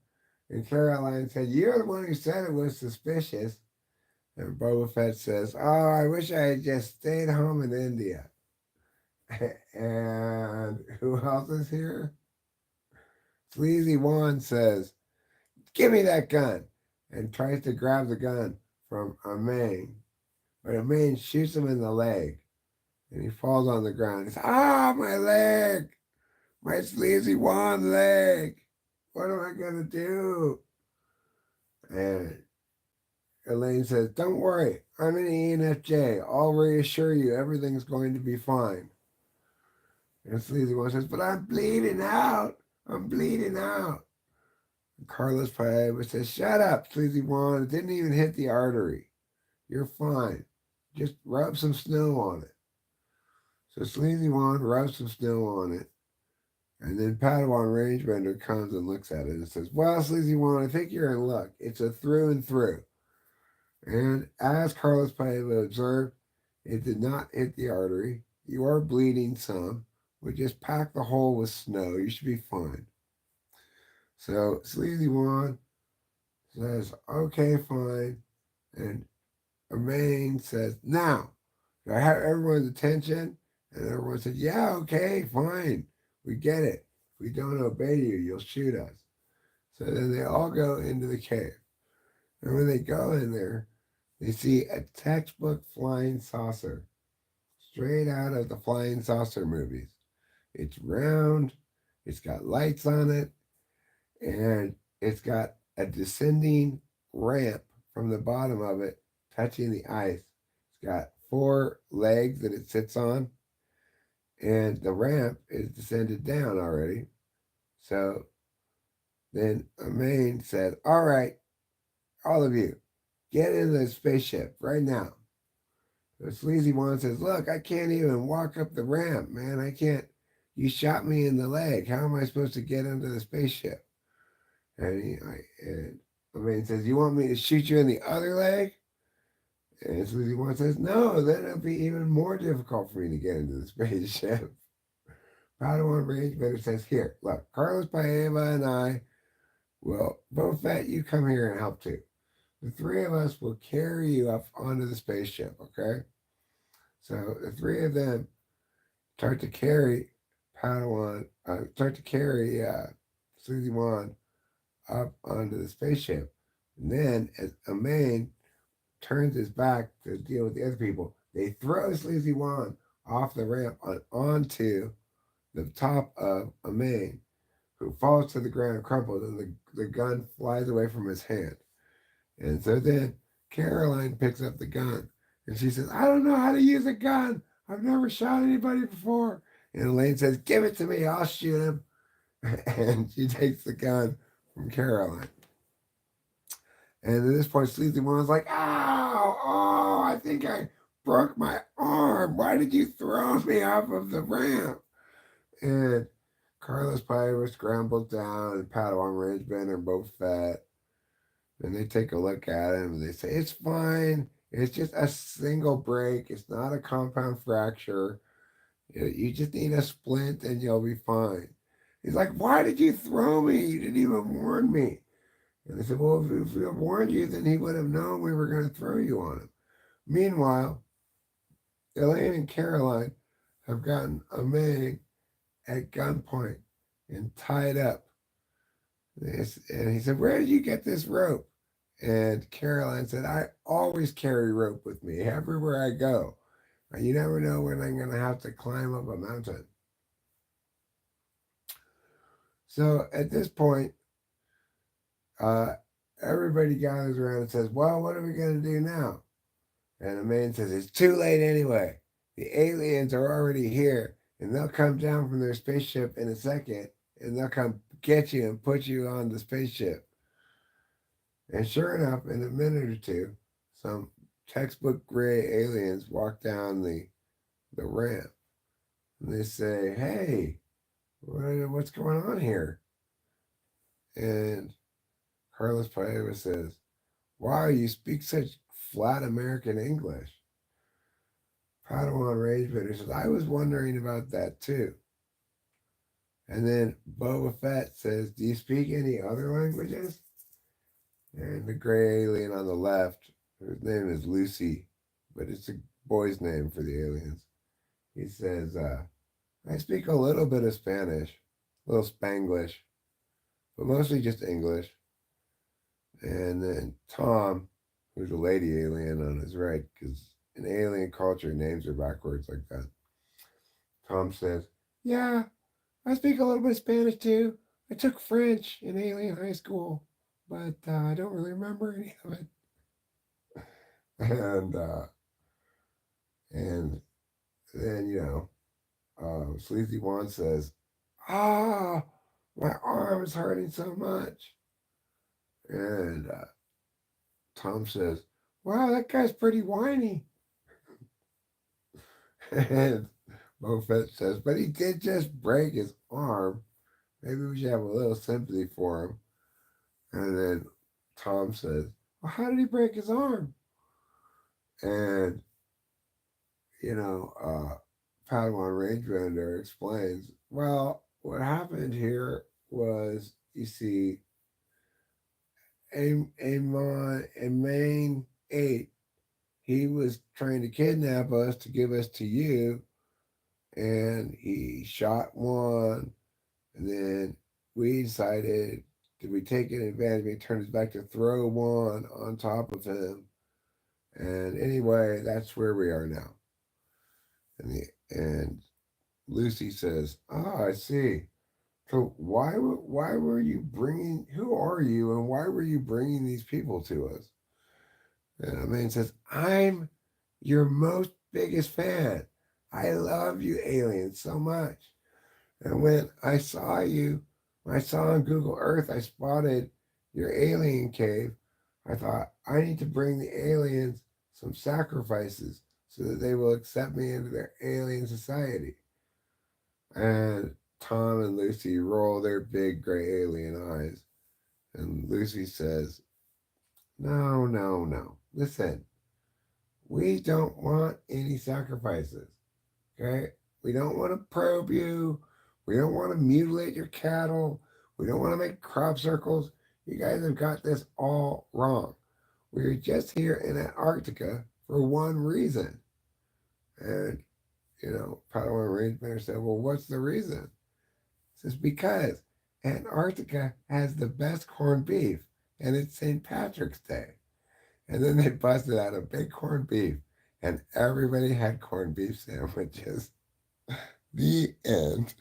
And Caroline said, "You're the one who said it was suspicious." And Boba Fett says, "Oh, I wish I had just stayed home in India." And who else is here? Sleazy Juan says, "Give me that gun," and tries to grab the gun from Amain. But Amain shoots him in the leg, and he falls on the ground. He says, "Ah, my leg! My Sleazy Juan leg! What am I going to do?" And Elaine says, "Don't worry, I'm in the ENFJ. I'll reassure you everything's going to be fine." And Sleazy One says, "But I'm bleeding out. I'm bleeding out." And Carlos Paeva says, "Shut up, Sleazy One. It didn't even hit the artery. You're fine. Just rub some snow on it." So Sleazy One rubs some snow on it. And then Padawan Rangebender comes and looks at it and says, "Well, Sleazy One, I think you're in luck. It's a through and through." And as Carlos Paeva observed, it did not hit the artery. You are bleeding some. We just pack the hole with snow. You should be fine. So Sleazy Juan says, "Okay, fine." And Amain says, "Now, do I have everyone's attention?" And everyone said, "Yeah, okay, fine. We get it. If we don't obey you, you'll shoot us." So then they all go into the cave. And when they go in there, they see a textbook flying saucer, straight out of the flying saucer movies. It's round, it's got lights on it, and it's got a descending ramp from the bottom of it touching the ice. It's got four legs that it sits on, and the ramp is descended down already. So then Amain said, "All right, all of you, get in the spaceship right now." The sleazy one says, "Look, I can't even walk up the ramp, man. I can't. You shot me in the leg. How am I supposed to get into the spaceship?" And the man says, "You want me to shoot you in the other leg?" And sleazy one says, "No, then it'll be even more difficult for me to get into the spaceship." Padawan Range Better says, "Here, look, Carlos Paeva and I will, Boba Fett, you come here and help too. The three of us will carry you up onto the spaceship, okay?" So the three of them start to carry start to carry Sleazy Wan up onto the spaceship. And then as Amain turns his back to deal with the other people, they throw Sleazy Wan off the ramp onto the top of Amain, who falls to the ground, crumpled, and the gun flies away from his hand. And so then Caroline picks up the gun and she says, "I don't know how to use a gun. I've never shot anybody before." And Elaine says, "Give it to me. I'll shoot him." And she takes the gun from Caroline. And at this point, Sleazy Woman's like, "Ow! Oh, I think I broke my arm. Why did you throw me off of the ramp?" And Carlos Pyro scrambles down, and Padawan Rangebender and both fat. And they take a look at him and they say, "It's fine. It's just a single break. It's not a compound fracture. You just need a splint and you'll be fine." He's like, "Why did you throw me? You didn't even warn me." And they said, "Well, if we had warned you, then he would have known we were going to throw you on him." Meanwhile, Elaine and Caroline have gotten Amang at gunpoint and tied up. And he said, "Where did you get this rope?" And Caroline said, "I always carry rope with me everywhere I go. You never know when I'm going to have to climb up a mountain." So at this point, uh, everybody gathers around and says, "Well, what are we going to do now?" And the man says, "It's too late anyway. The aliens are already here, and they'll come down from their spaceship in a second, and they'll come get you and put you on the spaceship." And sure enough, in a minute or two, some textbook gray aliens walk down the ramp. And they say, "Hey, what's going on here?" And Carlos Paeva says, "Wow, you speak such flat American English." Padawan Rangefitter says, "I was wondering about that too." And then Boba Fett says, "Do you speak any other languages?" And the gray alien on the left, whose name is Lucy, but it's a boy's name for the aliens, he says, "I speak a little bit of Spanish, a little Spanglish, but mostly just English." And then Tom, who's a lady alien on his right, because in alien culture, names are backwards like that. Tom says, "Yeah, I speak a little bit of Spanish too. I took French in alien high school, but I don't really remember any of it." And and then Sleazy Juan says, "Ah, my arm is hurting so much." And Tom says, "Wow, that guy's pretty whiny." And Mofet says, "But he did just break his arm. Maybe we should have a little sympathy for him." And then Tom says, "Well, how did he break his arm?" And, Padawan Rangebender explains, "Well, what happened here was, you see, a main eight, he was trying to kidnap us to give us to you, and he shot one, and then we decided to be taking advantage. He turned his back to throw one on top of him, and anyway, that's where we are now." And Lucy says, "Ah, I see. So why were you bringing? Who are you, and why were you bringing these people to us?" And a man says, "I'm your most biggest fan. I love you aliens so much. And when I saw you, when I saw on Google Earth, I spotted your alien cave. I thought, I need to bring the aliens some sacrifices so that they will accept me into their alien society. And Tom and Lucy roll their big gray alien eyes. And Lucy says, no, no, no. Listen, we don't want any sacrifices. Okay? We don't want to probe you. We don't want to mutilate your cattle. We don't want to make crop circles. You guys have got this all wrong. We're just here in Antarctica for one reason. And, Padawan Rangeman said, well, what's the reason? He says, because Antarctica has the best corned beef, and it's St. Patrick's Day. And then they busted out a big corned beef, and everybody had corned beef sandwiches. The end.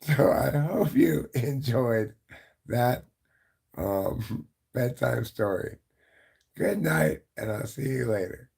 So I hope you enjoyed that bedtime story. Good night, and I'll see you later.